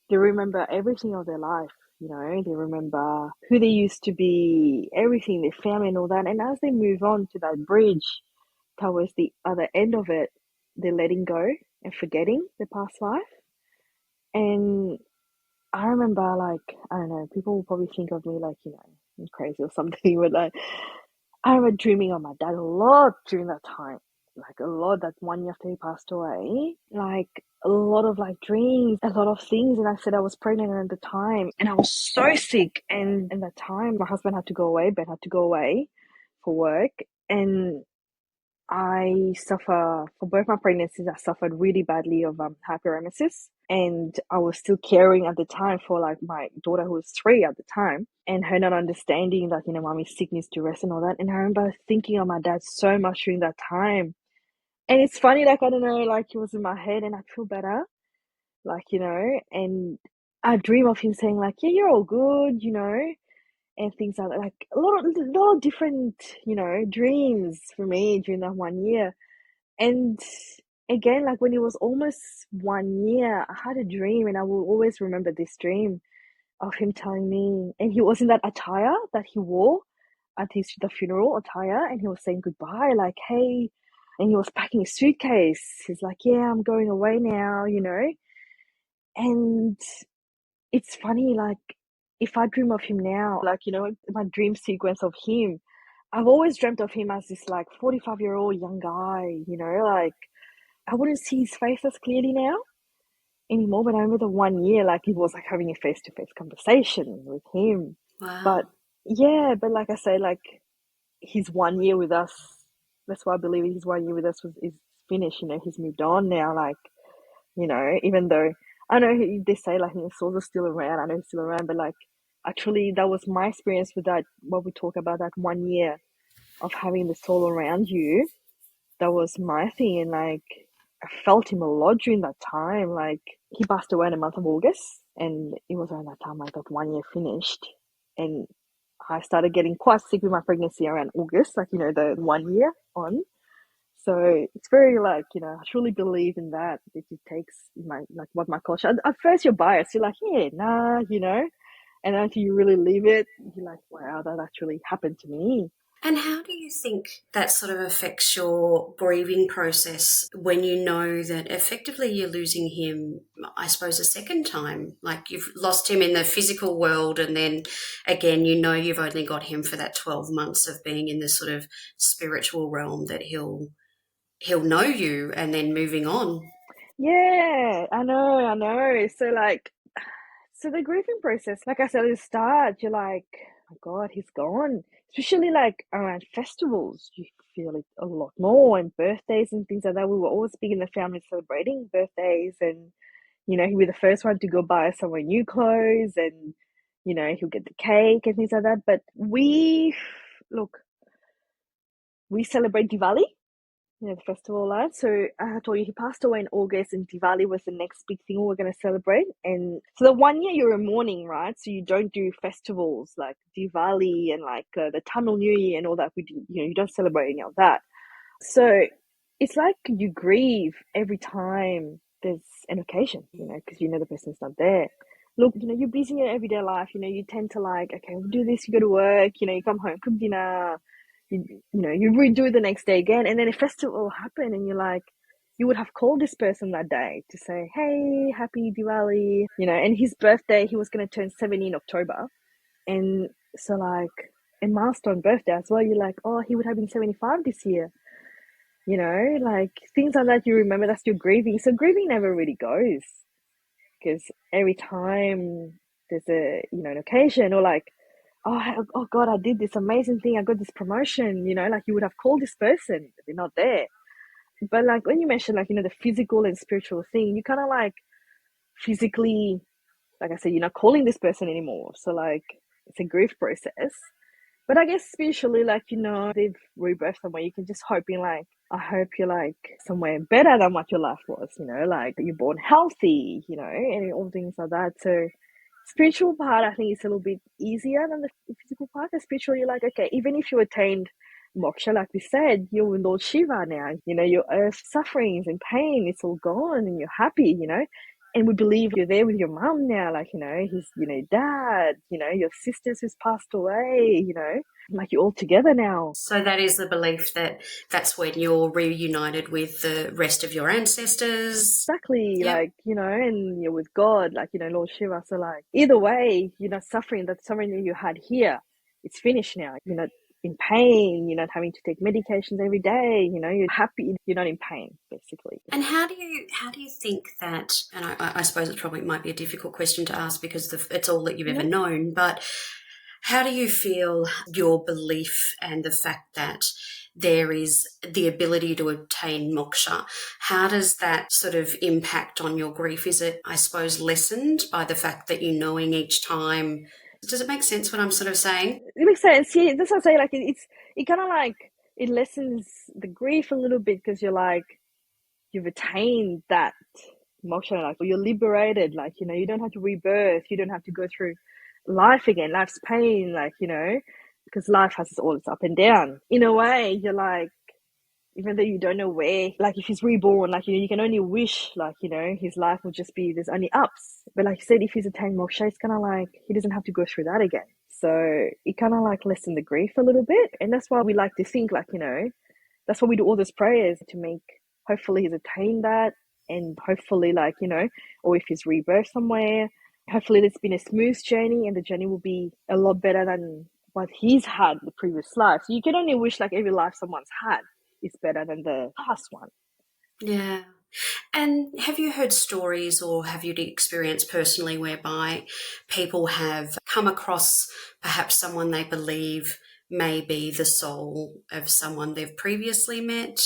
[SPEAKER 1] they remember everything of their life. They remember who they used to be, everything, their family and all that. And as they move on to that bridge towards the other end of it, they're letting go and forgetting their past life. And I remember, like, I don't know, people will probably think of me like, I'm crazy or something, but like, I remember dreaming of my dad a lot during that time. Like, a lot, that 1 year after he passed away. Like, a lot of, like, dreams, a lot of things. And I said I was pregnant at the time, and I was so sick. And at that time, my husband had to go away, Ben had to go away for work. And I suffer, for both my pregnancies, I suffered really badly of hyperemesis. And I was still caring at the time for like my daughter who was 3 at the time, and her not understanding that, mommy's sickness, duress and all that. And I remember thinking of my dad so much during that time. And it's funny, like, I don't know, like it was in my head and I feel better, like, and I dream of him saying like, yeah, you're all good, and things like that. Like a lot of different, dreams for me during that 1 year. And again, like when it was almost 1 year, I had a dream, and I will always remember this dream of him telling me, and he was in that attire that he wore at the funeral attire, and he was saying goodbye, like, hey, and he was packing a suitcase. He's like, yeah, I'm going away now, and it's funny, like, if I dream of him now, like, my dream sequence of him, I've always dreamt of him as this like 45-year-old young guy, like I wouldn't see his face as clearly now anymore, but I remember the 1 year, like it was like having a face-to-face conversation with him. But
[SPEAKER 3] Wow.
[SPEAKER 1] yeah, but like I say, like his 1 year with us, that's why I believe his 1 year with us is finished. He's moved on now. Like, even though I know they say like his souls are still around, I know he's still around, but like actually that was my experience with that. What we talk about, that 1 year of having the soul around you, that was my thing. And like I felt him a lot during that time. Like he passed away in the month of August, and it was around that time like that 1 year finished, and I started getting quite sick with my pregnancy around August, like the 1 year on. So it's very like, I truly believe in that. It takes my like what my culture. At first you're biased, you're like, yeah, nah, and until you really live it, you're like, wow, that actually happened to me.
[SPEAKER 3] And how do you think that sort of affects your grieving process when you know that effectively you're losing him, I suppose, a second time? Like you've lost him in the physical world, and then again, you've only got him for that 12 months of being in the sort of spiritual realm that he'll know you and then moving on.
[SPEAKER 1] Yeah, I know. So the grieving process, like I said at the start, you're like, oh God, he's gone. Especially like around festivals, you feel it a lot more, and birthdays and things like that. We were always big in the family celebrating birthdays, and he'll be the first one to go buy someone new clothes, and he'll get the cake and things like that. But we celebrate Diwali, the festival life. So I told you he passed away in August, and Diwali was the next big thing we were going to celebrate. And so the 1 year you're in mourning, right? So you don't do festivals like Diwali and like the Tamil New Year and all that. We do, you don't celebrate any of that. So it's like you grieve every time there's an occasion, because the person's not there. Look, you're busy in your everyday life. You tend to like, okay, we'll do this. You go to work. You come home, cook dinner. You redo it the next day again, and then a festival will happen, and you're like, you would have called this person that day to say, hey, happy Diwali, and his birthday, he was going to turn 70 in October. And so like a milestone birthday as well, you're like, oh, he would have been 75 this year. Like things like that, you remember, that's your grieving. So grieving never really goes, because every time there's an occasion, or like, oh God, I did this amazing thing, I got this promotion, like you would have called this person, but they're not there. But like when you mention like, the physical and spiritual thing, you kind of like physically, like I said, you're not calling this person anymore. So like it's a grief process. But I guess spiritually, like, they've rebirthed somewhere. You can just hope like, I hope you're like somewhere better than what your life was, like you're born healthy, and all things like that. So spiritual part, I think, is a little bit easier than the physical part. The spiritual, you're like, okay, even if you attained moksha, like we said, you're with Lord Shiva now, your earth sufferings and pain, it's all gone, and you're happy, and we believe you're there with your mum now, like, his, dad, your sisters who's passed away, like you're all together now.
[SPEAKER 3] So that is the belief that that's when you're reunited with the rest of your ancestors.
[SPEAKER 1] Exactly,
[SPEAKER 3] Yep.
[SPEAKER 1] like, and you're with God, like, Lord Shiva. So like either way, you're not suffering. That suffering that you had here, it's finished now. You're not in pain, you're not having to take medications every day, you're happy, you're not in pain, basically.
[SPEAKER 3] And how do you think that, and I suppose it probably might be a difficult question to ask because it's all that you've ever
[SPEAKER 1] Yeah.
[SPEAKER 3] known, but how do you feel your belief and the fact that there is the ability to obtain moksha. How does that sort of impact on your grief? Is it, I suppose, lessened by the fact that you're knowing each time? Does it make sense what I'm sort of saying?
[SPEAKER 1] It makes sense. Yeah, that's what I say. Like it kind of like it lessens the grief a little bit because you're like you've attained that moksha, like you're liberated. Like you don't have to rebirth. You don't have to go through life again, life's pain. Like because life has all its up and down. In a way, you're like even though you don't know where, like if he's reborn, like you can only wish, like his life will just be there's only ups. But like you said, if he's attained moksha, it's kind of like he doesn't have to go through that again. So it kind of like lessen the grief a little bit, and that's why we like to think like that's why we do all those prayers to make hopefully he's attained that, and hopefully like or if he's rebirthed somewhere, hopefully it's been a smooth journey, and the journey will be a lot better than what he's had the previous life. So you can only wish like every life someone's had is better than the past one.
[SPEAKER 3] Yeah. And have you heard stories or have you experienced personally whereby people have come across perhaps someone they believe may be the soul of someone they've previously met?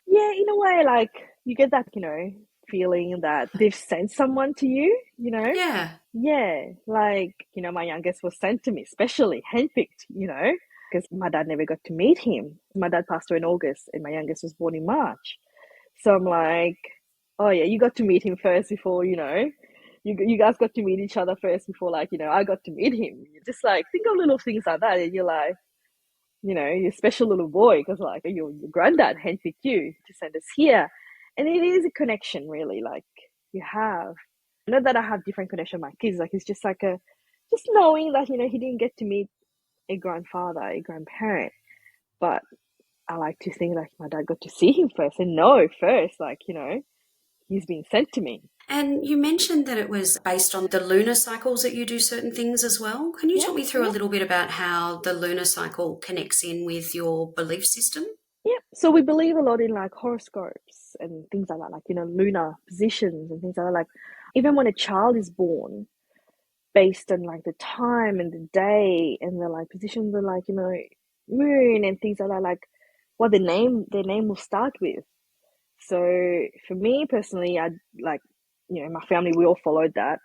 [SPEAKER 1] Yeah, in a way, like you get that, feeling that they've sent someone to you,
[SPEAKER 3] Yeah.
[SPEAKER 1] Yeah, like, my youngest was sent to me, especially handpicked, because my dad never got to meet him. My dad passed away in August and my youngest was born in March. So I'm like, oh yeah, you got to meet him first before, you guys got to meet each other first before, like, I got to meet him. You just like think of little things like that, and you're like, your special little boy, because like your granddad handpicked you to send us here, and it is a connection, really. Like you have, not that I have different connection with my kids. Like it's just like just knowing that he didn't get to meet a grandfather, a grandparent, but I like to think like my dad got to see him first and know first, like he's being sent to me.
[SPEAKER 3] And you mentioned that it was based on the lunar cycles that you do certain things as well. Can you
[SPEAKER 1] Yeah,
[SPEAKER 3] talk me through a
[SPEAKER 1] yeah,
[SPEAKER 3] little bit about how the lunar cycle connects in with your belief system?
[SPEAKER 1] yeah. So we believe a lot in like horoscopes and things like that, like lunar positions and things like that. Like even when a child is born, based on like the time and the day and the like positions of like moon and things like that, like what their name will start with. So for me personally, I like my family, we all followed that.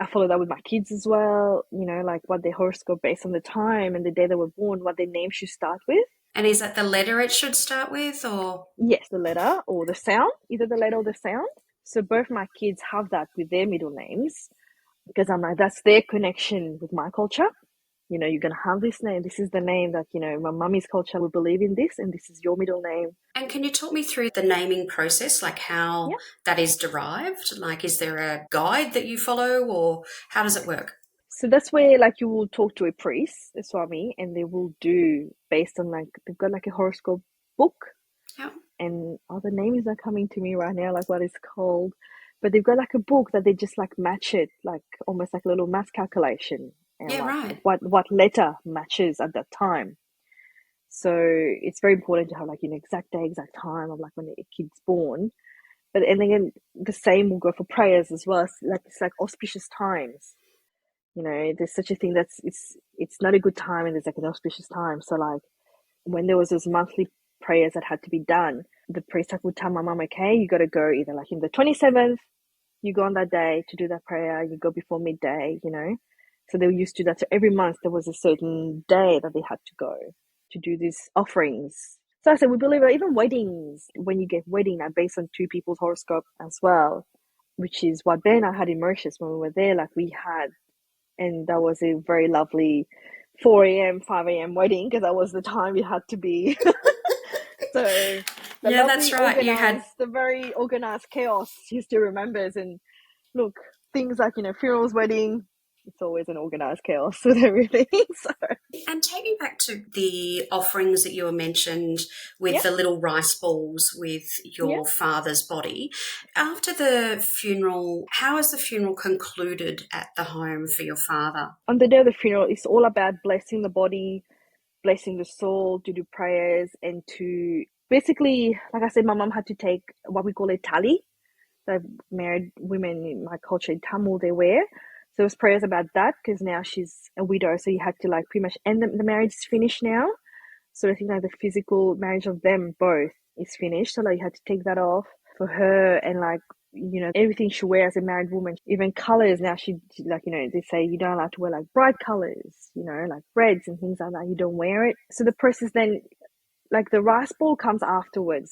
[SPEAKER 1] I follow that with my kids as well, like what their horoscope based on the time and the day they were born, what their name should start with.
[SPEAKER 3] And is that the letter it should start with, or?
[SPEAKER 1] Yes, the letter or the sound, either the letter or the sound. So both my kids have that with their middle names, because I'm like, that's their connection with my culture. You're going to have this name. This is the name that, my mummy's culture will believe in this, and this is your middle name.
[SPEAKER 3] And can you talk me through the naming process, like how
[SPEAKER 1] Yeah.
[SPEAKER 3] that is derived? Like, is there a guide that you follow, or how does it work?
[SPEAKER 1] So that's where, like, you will talk to a priest, a swami, and they will do based on, like, they've got, like, a horoscope book.
[SPEAKER 3] Yeah.
[SPEAKER 1] And the name is not coming to me right now, like, what it's called. But they've got, like, a book that they just, like, match it, like, almost like a little math calculation. And,
[SPEAKER 3] Yeah,
[SPEAKER 1] like,
[SPEAKER 3] right.
[SPEAKER 1] what letter matches at that time. So it's very important to have, like, exact day, exact time of, like, when a kid's born. But, and again, the same will go for prayers as well. It's like auspicious times. There's such a thing that's it's not a good time, and there's like an auspicious time. So like when there was those monthly prayers that had to be done, the priest would tell my mum, okay, you got to go either like in the 27th, you go on that day to do that prayer, you go before midday, So they used to do that. So every month there was a certain day that they had to go to do these offerings. So I said, we believe that even weddings, when you get wedding, are based on two people's horoscope as well, which is what Ben and I had in Mauritius when we were there. Like we had, and that was a very lovely 4 a.m., 5 a.m. wedding, because that was the time it had to be. So
[SPEAKER 3] Yeah, that's right. You had.
[SPEAKER 1] the very organized chaos he still remembers. And look, things like, funerals, wedding, it's always an organized chaos with everything. So
[SPEAKER 3] And take me back to the offerings that you were mentioned with
[SPEAKER 1] yeah,
[SPEAKER 3] the little rice balls with
[SPEAKER 1] yeah.
[SPEAKER 3] your father's body. After the funeral, how is the funeral concluded at the home for your father?
[SPEAKER 1] On the day of the funeral, it's all about blessing the body, blessing the soul, to do prayers, and to basically, like I said, my mom had to take what we call a tali. The married women in my culture in Tamil, they wear. So it was prayers about that, because now she's a widow, so you had to like pretty much end the marriage is finished now. So I think like the physical marriage of them both is finished. So like you had to take that off for her, and like, you know, everything she wears as a married woman, even colors now, she like, you know, they say you don't allowed to wear like bright colors, you know, like reds and things like that. You don't wear it. So the process then, like the rice ball comes afterwards,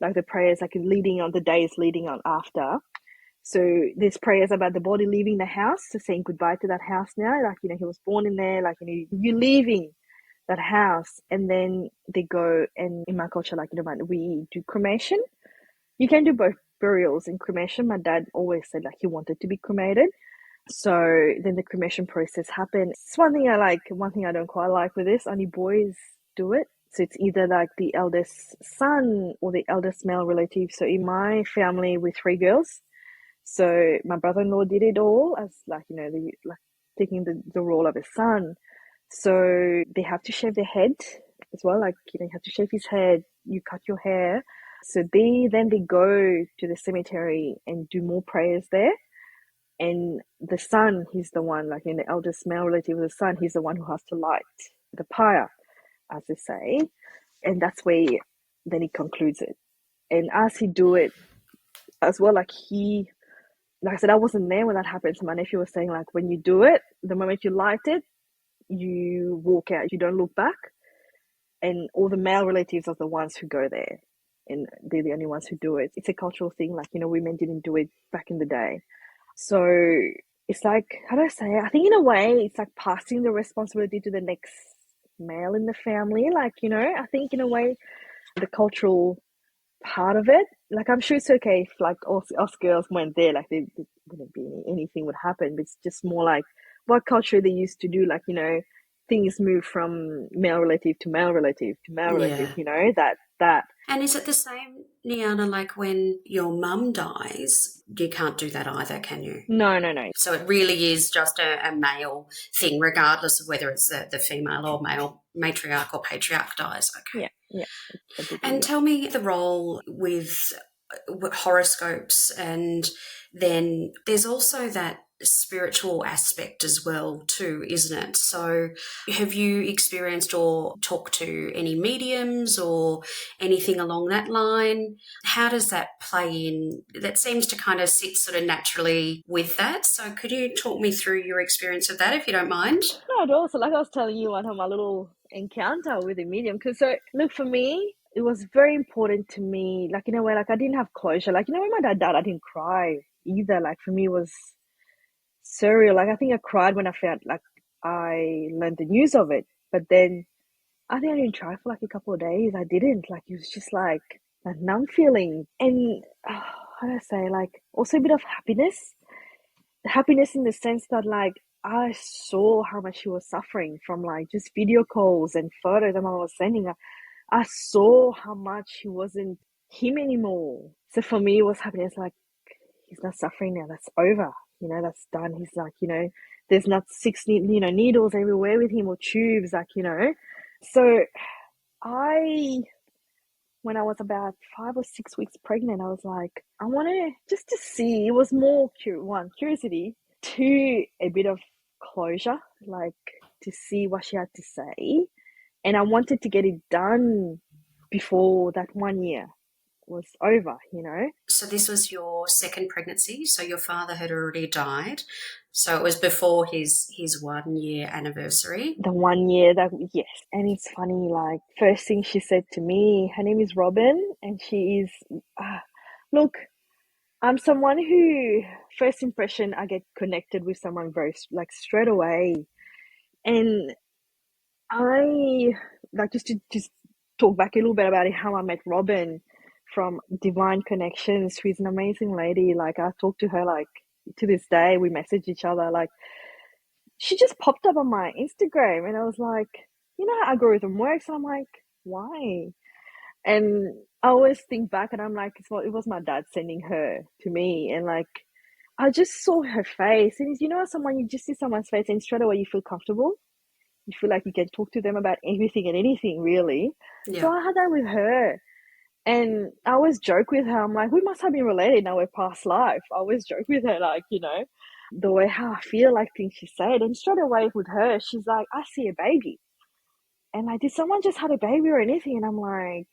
[SPEAKER 1] like the prayers, like leading on the days leading on after. So there's prayers about the body leaving the house, so saying goodbye to that house now. Like, you know, he was born in there, like, you know, you're leaving that house. And then they go, and in my culture, like, you know, we do cremation. You can do both burials and cremation. My dad always said like he wanted to be cremated. So then the cremation process happened. It's one thing I like, one thing I don't quite like with this, only boys do it. So it's either like the eldest son or the eldest male relative. So in my family, with three girls, so my brother-in-law did it all as like, you know, the like taking the role of a son. So they have to shave their head as well. Like, you know, you have to shave his head, you cut your hair. So they go to the cemetery and do more prayers there. And the son, he's the one, like in the eldest male relative of the son, he's the one who has to light the pyre, as they say. And that's where then he concludes it. And as he do it as well, like I said, I wasn't there when that happened. So my nephew was saying, like, when you do it, the moment you light it, you walk out, you don't look back. And all the male relatives are the ones who go there. And they're the only ones who do it. It's a cultural thing. Like, you know, women didn't do it back in the day. So it's like, how do I say it? I think in a way, it's like passing the responsibility to the next male in the family. Like, you know, I think in a way, the cultural part of it, like I'm sure it's okay if like us girls went there, like there wouldn't be anything would happen, but it's just more like what culture they used to do, like, you know, things move from male relative to male relative to male relative,
[SPEAKER 3] Yeah.
[SPEAKER 1] you know, that
[SPEAKER 3] And is it the same, Nyana, like when your mum dies, you can't do that either, can you?
[SPEAKER 1] no.
[SPEAKER 3] So it really is just a male thing, regardless of whether it's the female or male matriarch or patriarch dies. Okay.
[SPEAKER 1] Yeah, it's a big
[SPEAKER 3] And
[SPEAKER 1] deal.
[SPEAKER 3] tell me the role with horoscopes, and then there's also that spiritual aspect as well too, isn't it? So have you experienced or talked to any mediums or anything along that line? How does that play in? That seems to kind of sit sort of naturally with that. So could you talk me through your experience of that, if you don't mind?
[SPEAKER 1] No, I'd also, like I was telling you, I had my little encounter with a medium. Because, so, look, for me, it was very important to me, like, in a way, like, I didn't have closure. Like, you know, when my dad died, I didn't cry either. Like, for me, it was surreal. Like, I think I cried when I found, like, I learned the news of it. But then I think I didn't cry for, like, a couple of days. I didn't. Like, it was just, like, a numb feeling. And, how do I say, like, also a bit of happiness. Happiness in the sense that, like, I saw how much he was suffering from, like, just video calls and photos that I was sending. I saw how much he wasn't him anymore. So for me, it was happiness. Like, he's not suffering now. That's over. You know, that's done. He's like, you know, there's not six, you know, needles everywhere with him or tubes, like, you know. So I, when I was about 5 or 6 weeks pregnant, I was like, I want to just to see. It was more curiosity, two, a bit of closure, like to see what she had to say. And I wanted to get it done before that 1 year was over, you know?
[SPEAKER 3] So this was your second pregnancy. So your father had already died. So it was before his 1 year anniversary.
[SPEAKER 1] The 1 year that, yes. And it's funny, like, first thing she said to me, her name is Robin, and she is, look, I'm someone who, first impression, I get connected with someone very, like, straight away. And I, like, just talk back a little bit about it, how I met Robin from Divine Connections. She's an amazing lady. Like, I talk to her, like, to this day, we message each other. Like, she just popped up on my Instagram, and I was like, you know how algorithm works? And I'm like, why? And I always think back, and I'm like, it was my dad sending her to me. And, like, I just saw her face. And you know, someone, you just see someone's face, and straight away you feel comfortable. You feel like you can talk to them about everything and anything, really. So
[SPEAKER 3] Yeah.
[SPEAKER 1] I had that with her. And I always joke with her. I'm like, we must have been related in our past life. I always joke with her, like, you know, the way how I feel, like things she said. And straight away with her, she's like, I see a baby. And like, did someone just had a baby or anything? And I'm like,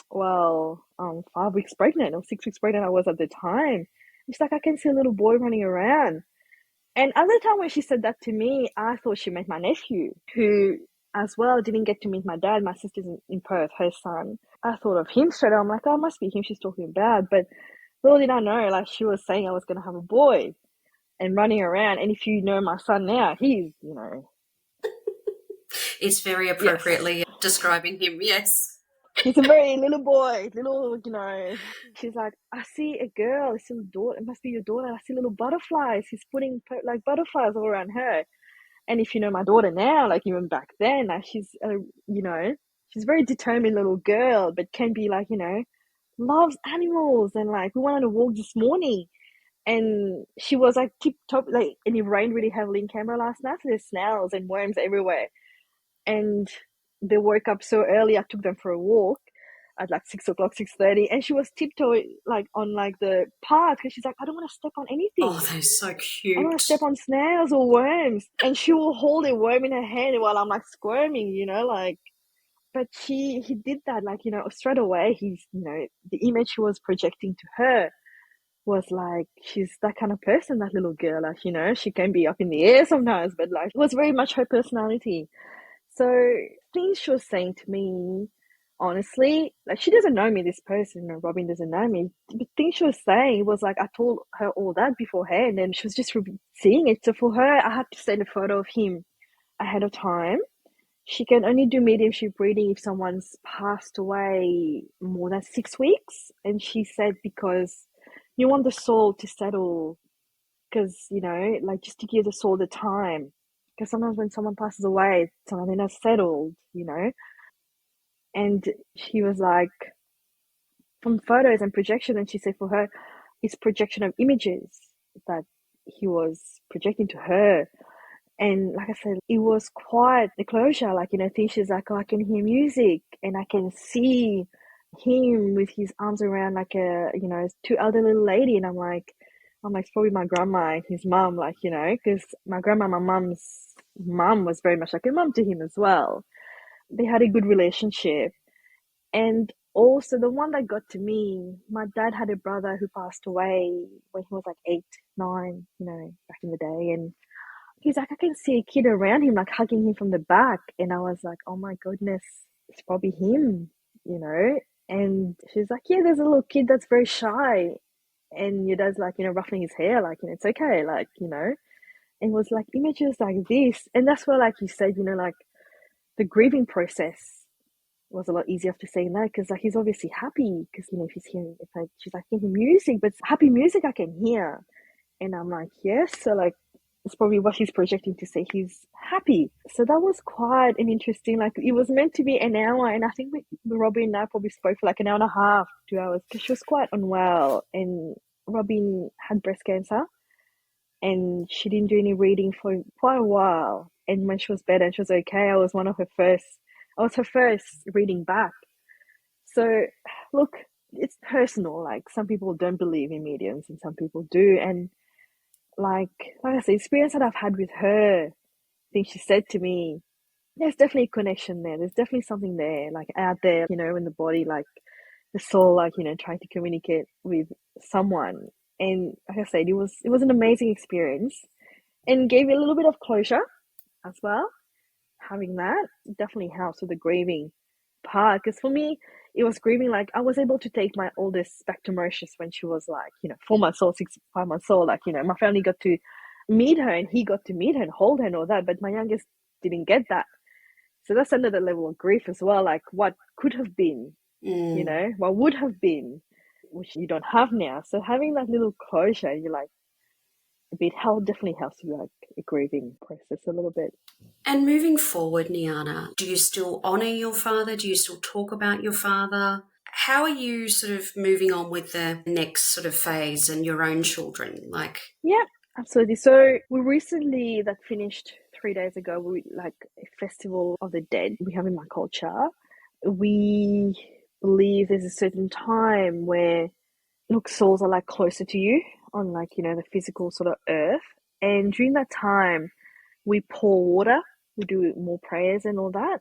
[SPEAKER 1] well, I'm 5 weeks pregnant or 6 weeks pregnant I was at the time. She's like, I can see a little boy running around. And at the time when she said that to me, I thought she meant my nephew, who as well didn't get to meet my dad. My sister's in Perth, her son. I thought of him straight away. I'm like, oh, it must be him she's talking about. But little did I know, like, she was saying I was going to have a boy and running around. And if you know my son now, he's,
[SPEAKER 3] It's very
[SPEAKER 1] yes.
[SPEAKER 3] appropriately describing him, yes.
[SPEAKER 1] He's a very little boy, She's like, I see a girl, it's your daughter, it must be your daughter. I see little butterflies. He's putting like butterflies all around her. And if you know my daughter now, like even back then, like she's a very determined little girl, but can be like, loves animals. And like, we went on a walk this morning and she was like tip top, like, and it rained really heavily in Canberra last night. So there's snails and worms everywhere. And they woke up so early. I took them for a walk at like 6 o'clock, 6:30, and she was tiptoeing like on like the path because she's like, I don't want to step on
[SPEAKER 3] Oh,
[SPEAKER 1] anything.
[SPEAKER 3] they're so
[SPEAKER 1] I don't want
[SPEAKER 3] cute.
[SPEAKER 1] to step on snails or worms. And she will hold a worm in her hand while I'm like squirming, like. But he did that, like, straight away. The image he was projecting to her was like, she's that kind of person, that little girl. Like, she can be up in the air sometimes, but like, it was very much her personality. So things she was saying to me, honestly, like, she doesn't know me, this person, Robin doesn't know me. The thing she was saying was like, I told her all that beforehand and she was just seeing it. So for her, I had to send a photo of him ahead of time. She can only do mediumship reading if someone's passed away more than 6 weeks. And she said, because you want the soul to settle, because, like, just to give the soul the time. Because sometimes when someone passes away, sometimes they're not settled. And she was like, from photos and projection, and she said for her, it's projection of images that he was projecting to her. And like I said, it was quite the closure, like, things she's like, oh, I can hear music and I can see him with his arms around like two elder little lady. And I'm like, it's probably my grandma and his mum, like, because my grandma, my mum's mum was very much like a mum to him as well. They had a good relationship. And also the one that got to me, my dad had a brother who passed away when he was like 8, 9, back in the day. And he's like, I can see a kid around him, like hugging him from the back. And I was like, oh my goodness, it's probably him. And she's like, yeah, there's a little kid that's very shy. And your dad's like, ruffling his hair, like, it's okay, like, and it was like images like this. And that's where, like you said, like the grieving process was a lot easier after saying that, because like he's obviously happy, because if he's hearing, she's like, hearing music, but happy music I can hear. And I'm like, yes. So like, it's probably what he's projecting to say he's happy. So that was quite an interesting, like, it was meant to be an hour. And I think Robin and I probably spoke for like an hour and a half, 2 hours, because she was quite unwell. And Robin had breast cancer and she didn't do any reading for quite a while. And when she was better and she was okay, I was her first reading back. So look, it's personal. Like, some people don't believe in mediums and some people do. And like I said, experience that I've had with her, things she said to me, there's definitely a connection there. There's definitely something there, like out there, in the body, like the soul, like, trying to communicate with someone. And like I said, it was an amazing experience and gave me a little bit of closure as well. Having that definitely helps with the grieving part, because for me, it was grieving. Like, I was able to take my oldest back to Mauritius when she was like, 4 months old, 5 months old. Like, my family got to meet her and he got to meet her and hold her and all that. But my youngest didn't get that. So that's another level of grief as well. Like, what could have been, what would have been, which you don't have now. So having that little closure, you're like, definitely helps with like a grieving process a little bit.
[SPEAKER 3] And moving forward, Nyana, do you still honour your father? Do you still talk about your father? How are you sort of moving on with the next sort of phase and your own children? Like,
[SPEAKER 1] yeah, absolutely. So we recently that finished 3 days ago. We like a festival of the dead we have in my culture. We believe there's a certain time where, look, souls are like closer to you on, like, the physical sort of earth. And during that time, we pour water. We do more prayers and all that.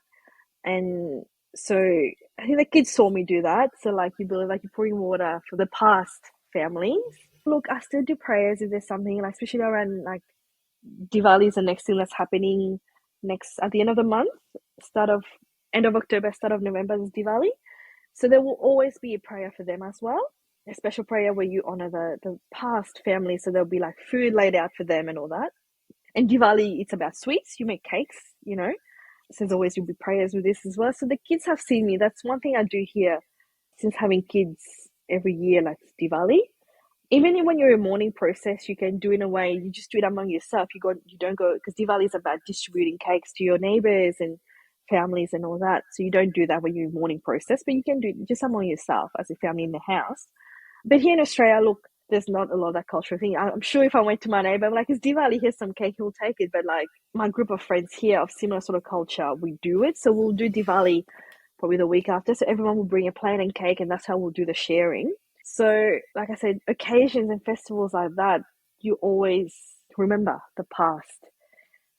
[SPEAKER 1] And so I think the kids saw me do that. So like you believe like you're pouring water for the past families. Look, I still do prayers if there's something like especially around like Diwali is the next thing that's happening next at the end of the month, start of end of October, start of November is Diwali. So there will always be a prayer for them as well. A special prayer where you honor the past family. So there'll be like food laid out for them and all that. And Diwali, it's about sweets. You make cakes, you know. So there's always will be prayers with this as well. So the kids have seen me. That's one thing I do here since having kids every year, like Diwali. Even when you're in a mourning process, you can do in a way, you just do it among yourself. You don't go, because Diwali is about distributing cakes to your neighbours and families and all that. So you don't do that when you're in mourning process, but you can do it just among yourself as a family in the house. But here in Australia, look, there's not a lot of that cultural thing. I'm sure if I went to my neighbour, I'm like, it's Diwali, here's some cake, he'll take it. But like my group of friends here of similar sort of culture, we do it. So we'll do Diwali probably the week after. So everyone will bring a plate and cake, and that's how we'll do the sharing. So, like I said, occasions and festivals like that, you always remember the past.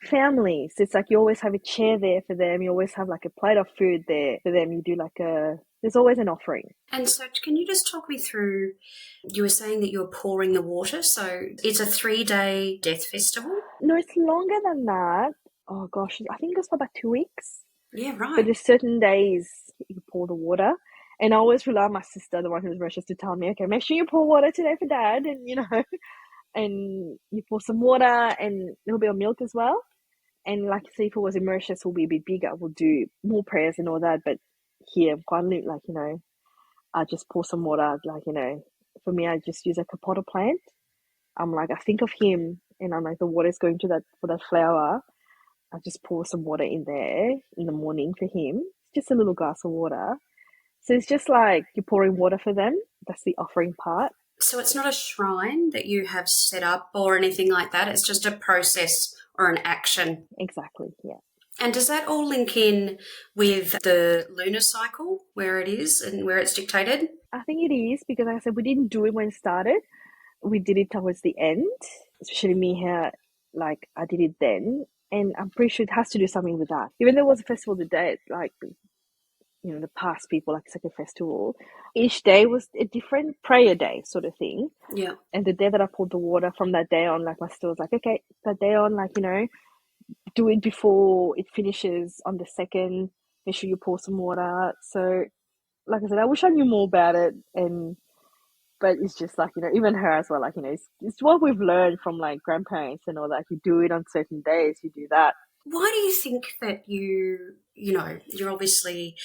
[SPEAKER 1] Families, it's like you always have a chair there for them. You always have like a plate of food there for them. You do like there's always an offering.
[SPEAKER 3] And so can you just talk me through, you were saying that you were pouring the water, so it's a 3-day death festival?
[SPEAKER 1] No, it's longer than that. Oh gosh, I think it goes for about 2 weeks.
[SPEAKER 3] Yeah, right.
[SPEAKER 1] But there's certain days you pour the water. And I always rely on my sister, the one who's precious, to tell me, okay, make sure you pour water today for Dad. And, you know, and you pour some water and a little bit of milk as well. And like I say, if it was in Mauritius, we'll be a bit bigger. We'll do more prayers and all that. But here, I'm quite like, you know, I just pour some water. Like, you know, for me, I just use like a potted plant. I'm like, I think of him and I'm like, the water's going to that for that flower. I just pour some water in there in the morning for him. Just a little glass of water. So it's just like you're pouring water for them. That's the offering part.
[SPEAKER 3] So it's not a shrine that you have set up or anything like that. It's just a process or an action.
[SPEAKER 1] Exactly, yeah.
[SPEAKER 3] And does that all link in with the lunar cycle, where it is and where it's dictated?
[SPEAKER 1] I think it is because, like I said, we didn't do it when it started. We did it towards the end, especially me here. Like I did it then, and I'm pretty sure it has to do something with that. Even though it was a festival today, like you know, the past people, like it's like a festival. Each day was a different prayer day, sort of thing.
[SPEAKER 3] Yeah.
[SPEAKER 1] And the day that I poured the water from that day on, like my sister was like, okay, that day on, like you know, do it before it finishes on the second. Make sure you pour some water. So, like I said, I wish I knew more about it, but it's just like you know, even her as well. Like you know, it's what we've learned from like grandparents and all that. You do it on certain days. You do that.
[SPEAKER 3] Why do you think that you're obviously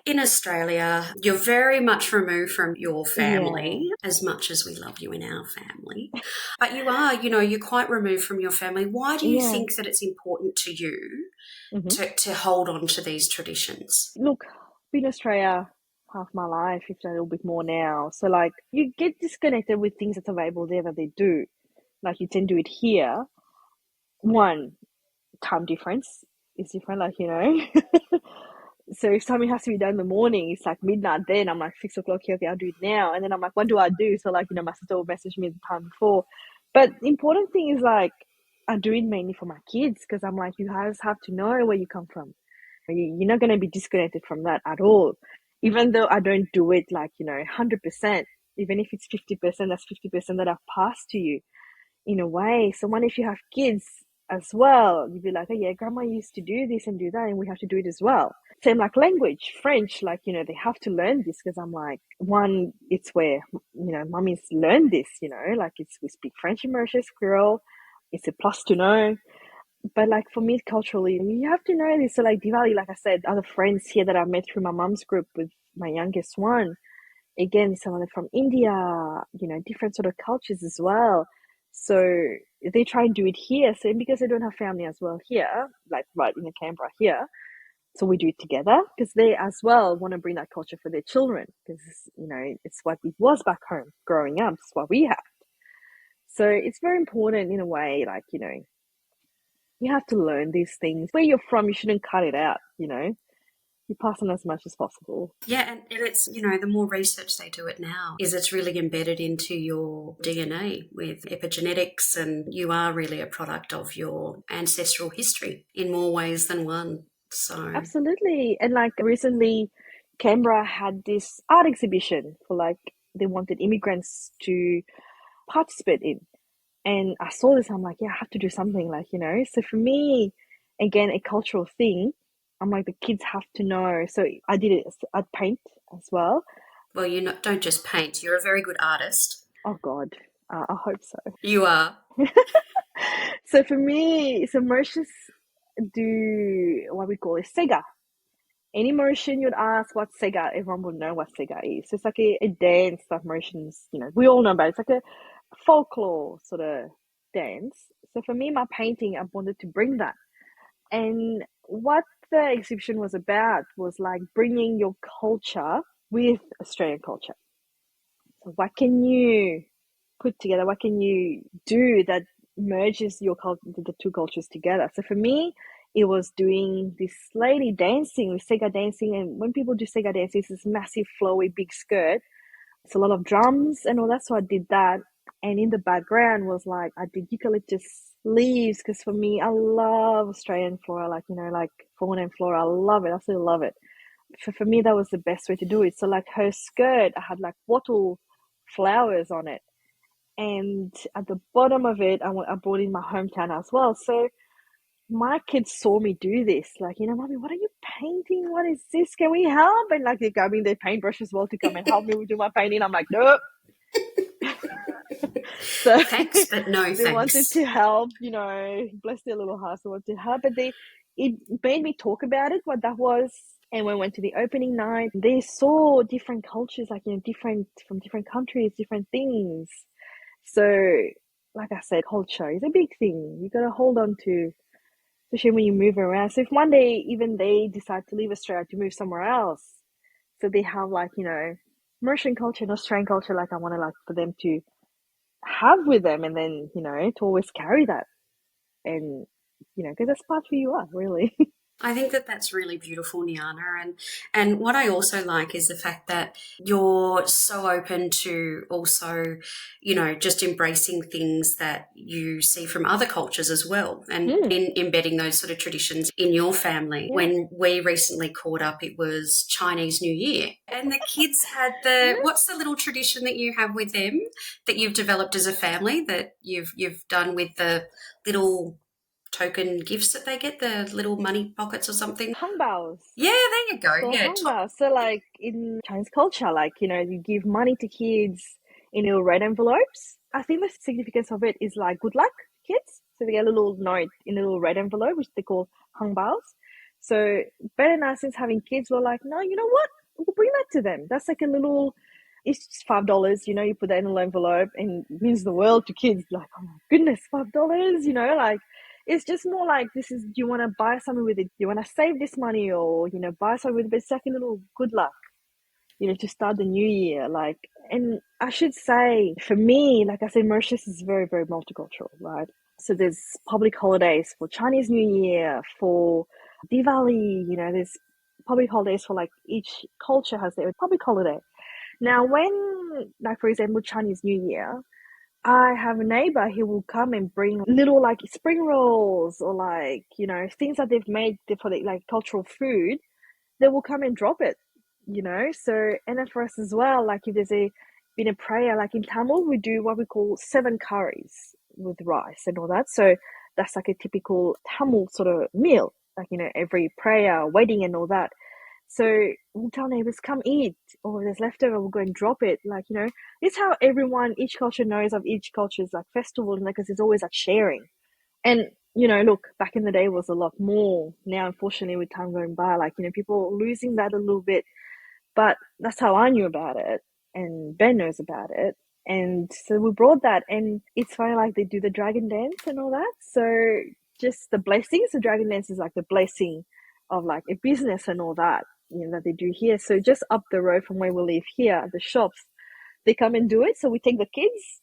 [SPEAKER 3] in Australia, you're very much removed from your family, as much as we love you in our family, but you're quite removed from your family. Why do you think that it's important to you to hold on to these traditions?
[SPEAKER 1] Look, been in Australia half my life, if not a little bit more now. So like you get disconnected with things that's available there that they do. Like you tend to do it here. One, time difference is different, like, you know. So if something has to be done in the morning, it's like midnight then. I'm like 6 o'clock here, okay, I'll do it now. And then I'm like, what do I do? So like, you know, my sister will message me the time before. But the important thing is like, I do it mainly for my kids because I'm like, you guys have to know where you come from. You're not going to be disconnected from that at all. Even though I don't do it like, you know, 100%, even if it's 50%, that's 50% that I've passed to you in a way. So what if you have kids as well? You'd be like, oh yeah, grandma used to do this and do that, and we have to do it as well. Same like language, French, like, you know, they have to learn this because I'm like, one, it's where, you know, mummies learn this, you know, like we speak French in Mauritius, Creole, it's a plus to know. But like for me culturally, you have to know this. So like Diwali, like I said, other friends here that I met through my mum's group with my youngest one, again, some of them from India, you know, different sort of cultures as well. So they try and do it here. So because they don't have family as well here, like right in the Canberra here, so we do it together because they as well want to bring that culture for their children because, you know, it's what it was back home growing up. It's what we have. So it's very important in a way, like, you know, you have to learn these things. Where you're from, you shouldn't cut it out, you know. You pass on as much as possible.
[SPEAKER 3] Yeah, and it's, you know, the more research they do it now is it's really embedded into your DNA with epigenetics, and you are really a product of your ancestral history in more ways than one. So,
[SPEAKER 1] Absolutely. And like recently, Canberra had this art exhibition for like they wanted immigrants to participate in. And I saw this, I'm like, yeah, I have to do something, like, you know. So for me, again, a cultural thing, I'm like, the kids have to know. So I did it, I'd paint as well.
[SPEAKER 3] well, don't just paint. You're a very good artist.
[SPEAKER 1] Oh God, I hope so.
[SPEAKER 3] You are.
[SPEAKER 1] So for me, so Mauritius do what we call a Sega. Any Mauritian you'd ask what's Sega, everyone would know what Sega is. So it's like a dance that Mauritians, you know, we all know about it. It's like a folklore sort of dance. So for me, my painting, I wanted to bring that. And what the exhibition was about was like bringing your culture with Australian culture. So what can you put together? What can you do that merges your the two cultures together? So for me, it was doing this lady dancing with Sega dancing, and when people do Sega dancing, it's this massive flowy big skirt. It's a lot of drums and all that. So I did that, and in the background was like I did eucalyptus leaves because for me, I love Australian flora, like you know, like fauna and flora. I love it. I absolutely love it. For me, that was the best way to do it. So like her skirt, I had like wattle flowers on it, and at the bottom of it, I brought in my hometown as well. So my kids saw me do this, like, you know, mommy, what are you painting? What is this? Can we help? And like they're grabbing their paintbrush as well to come and help me do my painting. I'm like, nope. So
[SPEAKER 3] Thanks, but no
[SPEAKER 1] they wanted
[SPEAKER 3] thanks.
[SPEAKER 1] to help, you know, bless their little hearts, they wanted to help, but it made me talk about it, what that was. And when we went to the opening night, they saw different cultures, like, you know, different from different countries, different things. So, like I said, culture is a big thing. You got to hold on to, especially when you move around. So if one day even they decide to leave Australia to move somewhere else, so they have like, you know, Mauritian culture and Australian culture, like I want to like for them to have with them, and then, you know, to always carry that, and, you know, because that's part of who you are, really.
[SPEAKER 3] I think that that's really beautiful, Niana, and what I also like is the fact that you're so open to also, just embracing things that you see from other cultures as well, and
[SPEAKER 1] Mm,
[SPEAKER 3] in embedding those sort of traditions in your family.
[SPEAKER 1] yeah.
[SPEAKER 3] When we recently caught up, it was Chinese New Year, and the kids had what's the little tradition that you have with them that you've developed as a family that you've done with the little token gifts that they get, the little money pockets or something.
[SPEAKER 1] Hangbaos.
[SPEAKER 3] Yeah, there you go.
[SPEAKER 1] So
[SPEAKER 3] Yeah.
[SPEAKER 1] hangbaos. So like in Chinese culture, like, you know, you give money to kids in little red envelopes. I think the significance of it is like good luck kids. So they get a little note in a little red envelope, which they call hangbaos. So Ben and I, since having kids, were like, no, you know what? We'll bring that to them. That's like a little, it's just $5, you know, you put that in a little envelope and it means the world to kids. Like, oh my goodness, $5, you know, like it's just more like this is, do you want to buy something with it? Do you want to save this money, or, you know, buy something with it? But it's like a little good luck, you know, to start the new year. Like, and I should say, for me, like I said, Mauritius is very, very multicultural, right? So there's public holidays for Chinese New Year, for Diwali, you know, there's public holidays for like each culture has their public holiday. Now, when, like, for example, Chinese New Year, I have a neighbor who will come and bring little like spring rolls, or like, you know, things that they've made for the like cultural food. They will come and drop it, you know. So, and then for us as well, like if there's been a prayer, like in Tamil, we do what we call 7 curries with rice and all that. So that's like a typical Tamil sort of meal, like, you know, every prayer, wedding, and all that. So we'll tell neighbors, come eat, or if there's leftover, we'll go and drop it. Like, you know, this is how everyone, each culture knows of each culture's like festival, and like, because there's always like sharing. And, you know, look, back in the day was a lot more. Now, unfortunately, with time going by, like, you know, people losing that a little bit. But that's how I knew about it, and Ben knows about it. And so we brought that, and it's funny, like they do the dragon dance and all that. So just the blessings, the dragon dance is like the blessing of like a business and all that, you know, that they do here. So just up the road from where we live here, the shops, they come and do it. So we take the kids,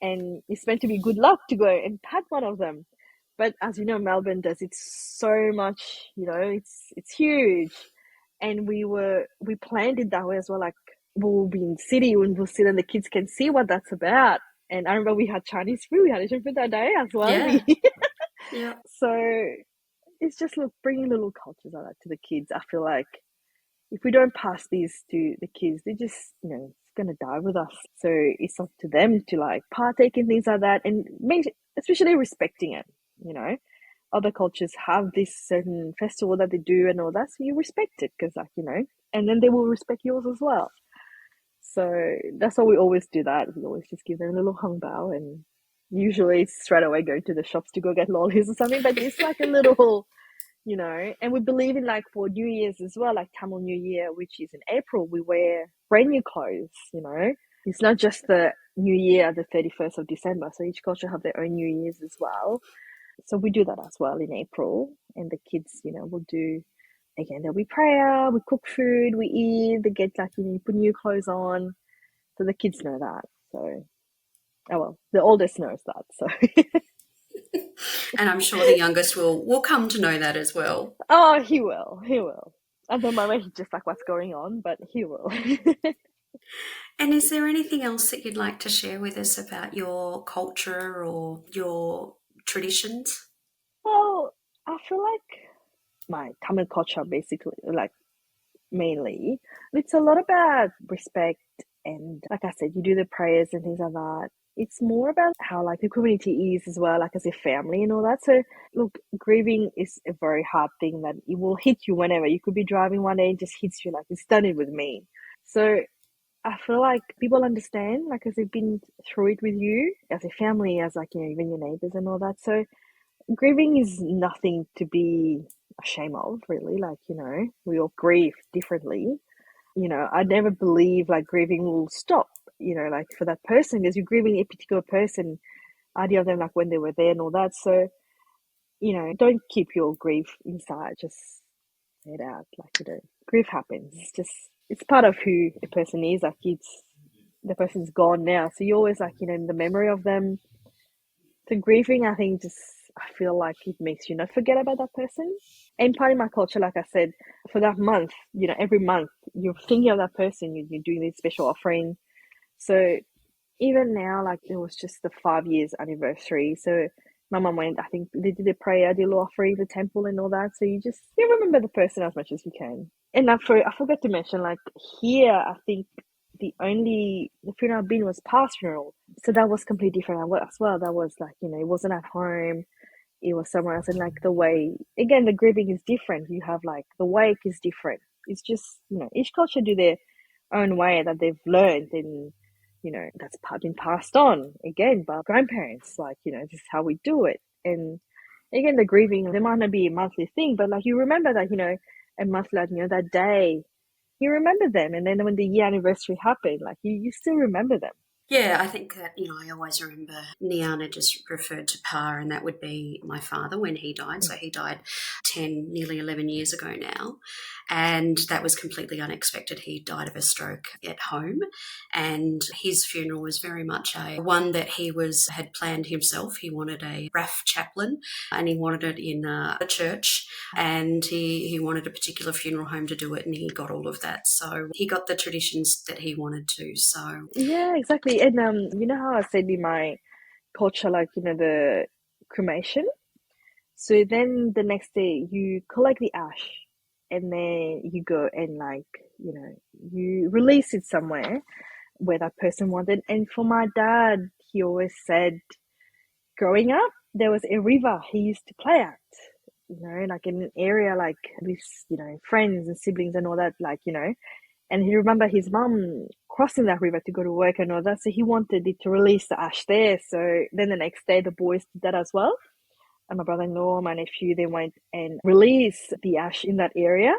[SPEAKER 1] and it's meant to be good luck to go and pat one of them. But as you know, Melbourne does it so much, you know, it's huge. And we planned it that way as well. Like, we'll be in the city and we'll sit and the kids can see what that's about. And I remember we had Chinese food, we had Asian food that day as well.
[SPEAKER 3] Yeah. Yeah.
[SPEAKER 1] So it's just look, bringing little cultures like that to the kids. I feel like if we don't pass these to the kids, they just, it's going to die with us. So it's up to them to like partake in things like that and especially respecting it, Other cultures have this certain festival that they do and all that, so you respect it because, and then they will respect yours as well. So that's why we always do that. We always just give them a little hung bao, and usually straight away go to the shops to go get lollies or something. But it's like a little, and we believe in like for New Year's as well, like Tamil New Year, which is in April, we wear brand new clothes, It's not just the New Year, the 31st of December. So each culture have their own New Year's as well. So we do that as well in April. And the kids, will do, again, there'll be prayer, we cook food, we eat, they get like, you put new clothes on. So the kids know that. So, oh well, the oldest knows that. So.
[SPEAKER 3] And I'm sure the youngest will come to know that as well.
[SPEAKER 1] Oh, he will. At the moment, he's just like, what's going on, but he will.
[SPEAKER 3] And is there anything else that you'd like to share with us about your culture or your traditions?
[SPEAKER 1] Well, I feel like my Tamil culture, basically, like mainly, it's a lot about respect and, like I said, you do the prayers and things like that. It's more about how like the community is as well, like as a family and all that. So look, grieving is a very hard thing that it will hit you whenever. You could be driving one day and just hits you, like it's done it with me. So I feel like people understand, like as they've been through it with you as a family, as like, even your neighbours and all that. So grieving is nothing to be ashamed of, really. Like, we all grieve differently. I never believe like grieving will stop, like for that person, because you're grieving a particular person, idea of them like when they were there and all that. So, don't keep your grief inside, just say it out. Like, grief happens. It's part of who a person is. Like the person's gone now. So you always like, in the memory of them. So grieving, I think I feel like it makes you not forget about that person. And part of my culture, like I said, for that month, every month you're thinking of that person, you're doing this special offering. So even now, like it was just the 5 years anniversary. So my mum went, I think they did a prayer, did a little offering, the temple and all that. So you remember the person as much as you can. And I forgot to mention, like here, I think the funeral I've been was past funeral. So that was completely different as well. That was like, it wasn't at home. It was somewhere else. And like the way, again, the grieving is different. You have like the wake is different. It's just, each culture do their own way that they've learned, and, that's been passed on again by grandparents. Like, this is how we do it. And again, the grieving, there might not be a monthly thing, but like you remember that, a month later, that day, you remember them. And then when the year anniversary happened, like you still remember them.
[SPEAKER 3] Yeah, I think that, I always remember Nyana just referred to Pa, and that would be my father when he died. So he died 10, nearly 11 years ago now. And that was completely unexpected. He died of a stroke at home. And his funeral was very much one that he had planned himself. He wanted a RAF chaplain, and he wanted it in a church. And he wanted a particular funeral home to do it, and he got all of that. So he got the traditions that he wanted to. So
[SPEAKER 1] yeah, exactly. And you know how I said in my culture, like, the cremation. So then the next day you collect the ash, and then you go and like, you release it somewhere where that person wanted. And for my dad, he always said, growing up, there was a river he used to play at, like in an area like with, friends and siblings and all that, like, and he remembered his mum crossing that river to go to work and all that. So he wanted it to release the ash there. So then the next day, the boys did that as well. And my brother-in-law, my nephew, they went and released the ash in that area.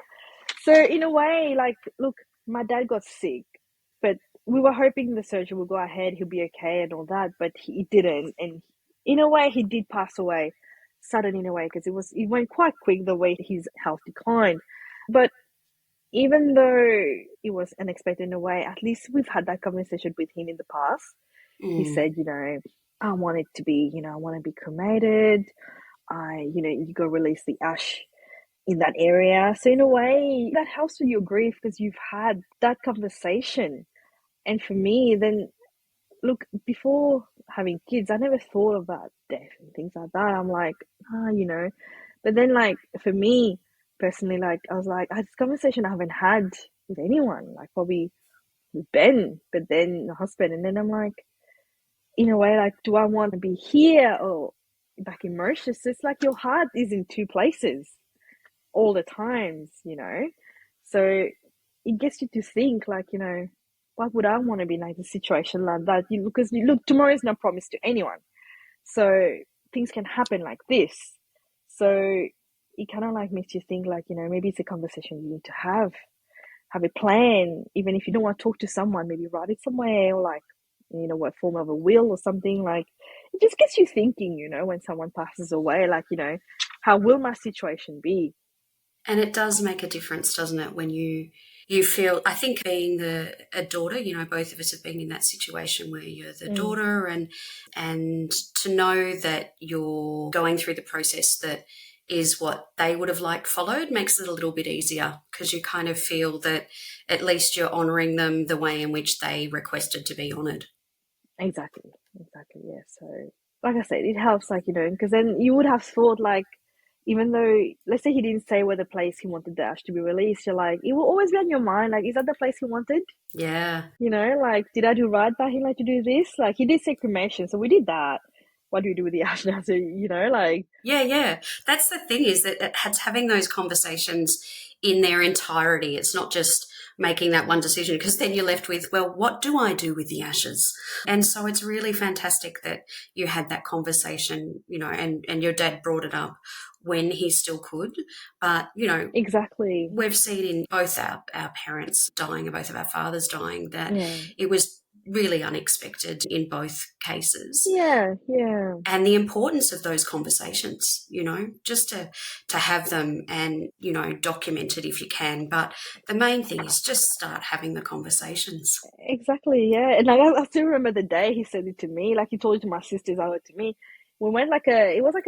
[SPEAKER 1] So in a way, like, look, my dad got sick, but we were hoping the surgery would go ahead, he'll be okay and all that, but he didn't. And in a way, he did pass away sudden in a way, because it went quite quick the way his health declined. But even though it was unexpected in a way, at least we've had that conversation with him in the past. He said, I want it to be, I want to be cremated. You go release the ash in that area. So in a way, that helps with your grief because you've had that conversation. And for me, then, look, before having kids, I never thought about death and things like that. I'm like, But then, like, for me personally, like, I was like, I had this conversation I haven't had with anyone, like, probably with Ben, but then the husband. And then I'm like, in a way, like, do I want to be here or back in Mauritius? It's like your heart is in two places all the times, you know? So it gets you to think, like, you know, why would I want to be in like a situation like that? Because you look, tomorrow is not promised to anyone. So things can happen like this. So it kind of like makes you think, like, you know, maybe it's a conversation you need to have a plan. Even if you don't want to talk to someone, maybe write it somewhere, or like, you know, what form of a will or something. Like, it just gets you thinking, you know, when someone passes away, like, you know, how will my situation be?
[SPEAKER 3] And it does make a difference, doesn't it, when you feel, I think being a daughter, you know, both of us have been in that situation where you're the daughter, and to know that you're going through the process that is what they would have liked followed makes it a little bit easier, because you kind of feel that at least you're honouring them the way in which they requested to be honoured.
[SPEAKER 1] Exactly, yeah. So, like I said, it helps, like, you know, because then you would have thought, like, even though, let's say he didn't say where the place he wanted the ash to be released, you're like, it will always be on your mind, like, is that the place he wanted?
[SPEAKER 3] Yeah.
[SPEAKER 1] You know, like, did I do right by him, like, to do this? Like, he did say cremation, so we did that. What do we do with the ash now? So, you know, like...
[SPEAKER 3] Yeah. That's the thing, is that it's having those conversations in their entirety. It's not just making that one decision, because then you're left with, well, what do I do with the ashes? And so it's really fantastic that you had that conversation, you know, and your dad brought it up when he still could. But, you know,
[SPEAKER 1] Exactly.
[SPEAKER 3] we've seen in both our parents dying, both of our fathers dying, that
[SPEAKER 1] Yeah.
[SPEAKER 3] it was really unexpected in both cases.
[SPEAKER 1] Yeah.
[SPEAKER 3] And the importance of those conversations, you know, just to have them and, you know, document it if you can. But the main thing is just start having the conversations.
[SPEAKER 1] Exactly, yeah. And like, I still remember the day he said it to me. Like, he told it to my sisters, I heard it to me. We went like it was like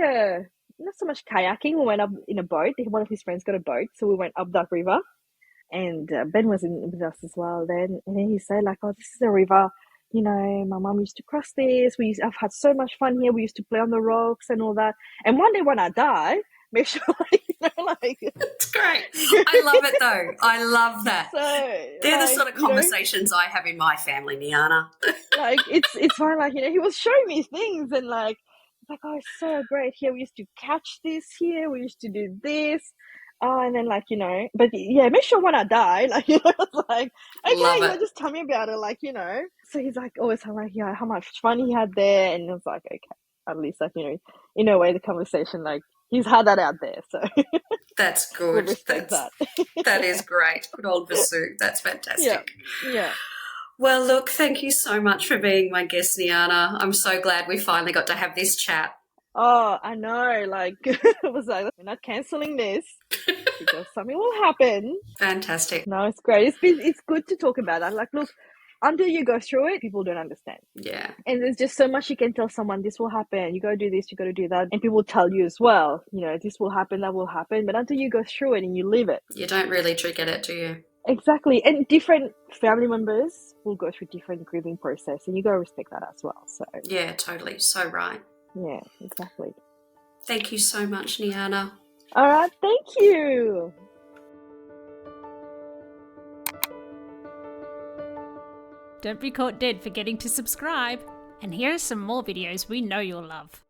[SPEAKER 1] not so much kayaking. We went up in a boat. One of his friends got a boat, so we went up that river. And Ben was with us as well then. And then he said, like, oh, this is a river. You know, my mum used to cross this. I've had so much fun here. We used to play on the rocks and all that. And one day when I die, make sure, like, you know, like...
[SPEAKER 3] It's great. I love it, though. I love that.
[SPEAKER 1] So,
[SPEAKER 3] they're
[SPEAKER 1] like,
[SPEAKER 3] the sort of conversations, you know, I have in my family, Nyana.
[SPEAKER 1] Like, it's fine. Like, you know, he was showing me things, and like, oh, it's so great here. We used to catch this here. We used to do this. Oh, and then, like, you know, but yeah, make sure when I die, like, you know, it's like, okay,
[SPEAKER 3] Love
[SPEAKER 1] you know,
[SPEAKER 3] it.
[SPEAKER 1] just tell me about it, like, you know. So he's like, always telling, like, yeah, how much fun he had there, and it's like, okay, at least, like, you know, in a way, the conversation, like, he's had that out there, so
[SPEAKER 3] That's
[SPEAKER 1] we'll
[SPEAKER 3] good.
[SPEAKER 1] respect that.
[SPEAKER 3] That is great. Good old Vasu. That's fantastic.
[SPEAKER 1] Yeah.
[SPEAKER 3] Well, look, thank you so much for being my guest, Nyana. I'm so glad we finally got to have this chat.
[SPEAKER 1] Oh, I know, like, it was like, we're not cancelling this because something will happen.
[SPEAKER 3] Fantastic.
[SPEAKER 1] No, it's great. It's good to talk about that. Like, look, until you go through it, people don't understand.
[SPEAKER 3] Yeah.
[SPEAKER 1] And there's just so much you can tell someone, this will happen, you got to do this, you got to do that. And people will tell you as well, you know, this will happen, that will happen. But until you go through it and you live it.
[SPEAKER 3] You don't really get it, do you?
[SPEAKER 1] Exactly. And different family members will go through different grieving process, and you got to respect that as well. So
[SPEAKER 3] yeah, totally. So right.
[SPEAKER 1] Yeah, exactly.
[SPEAKER 3] Thank you so much, Nyana.
[SPEAKER 1] All right, thank you.
[SPEAKER 2] Don't be caught dead forgetting to subscribe. And here are some more videos we know you'll love.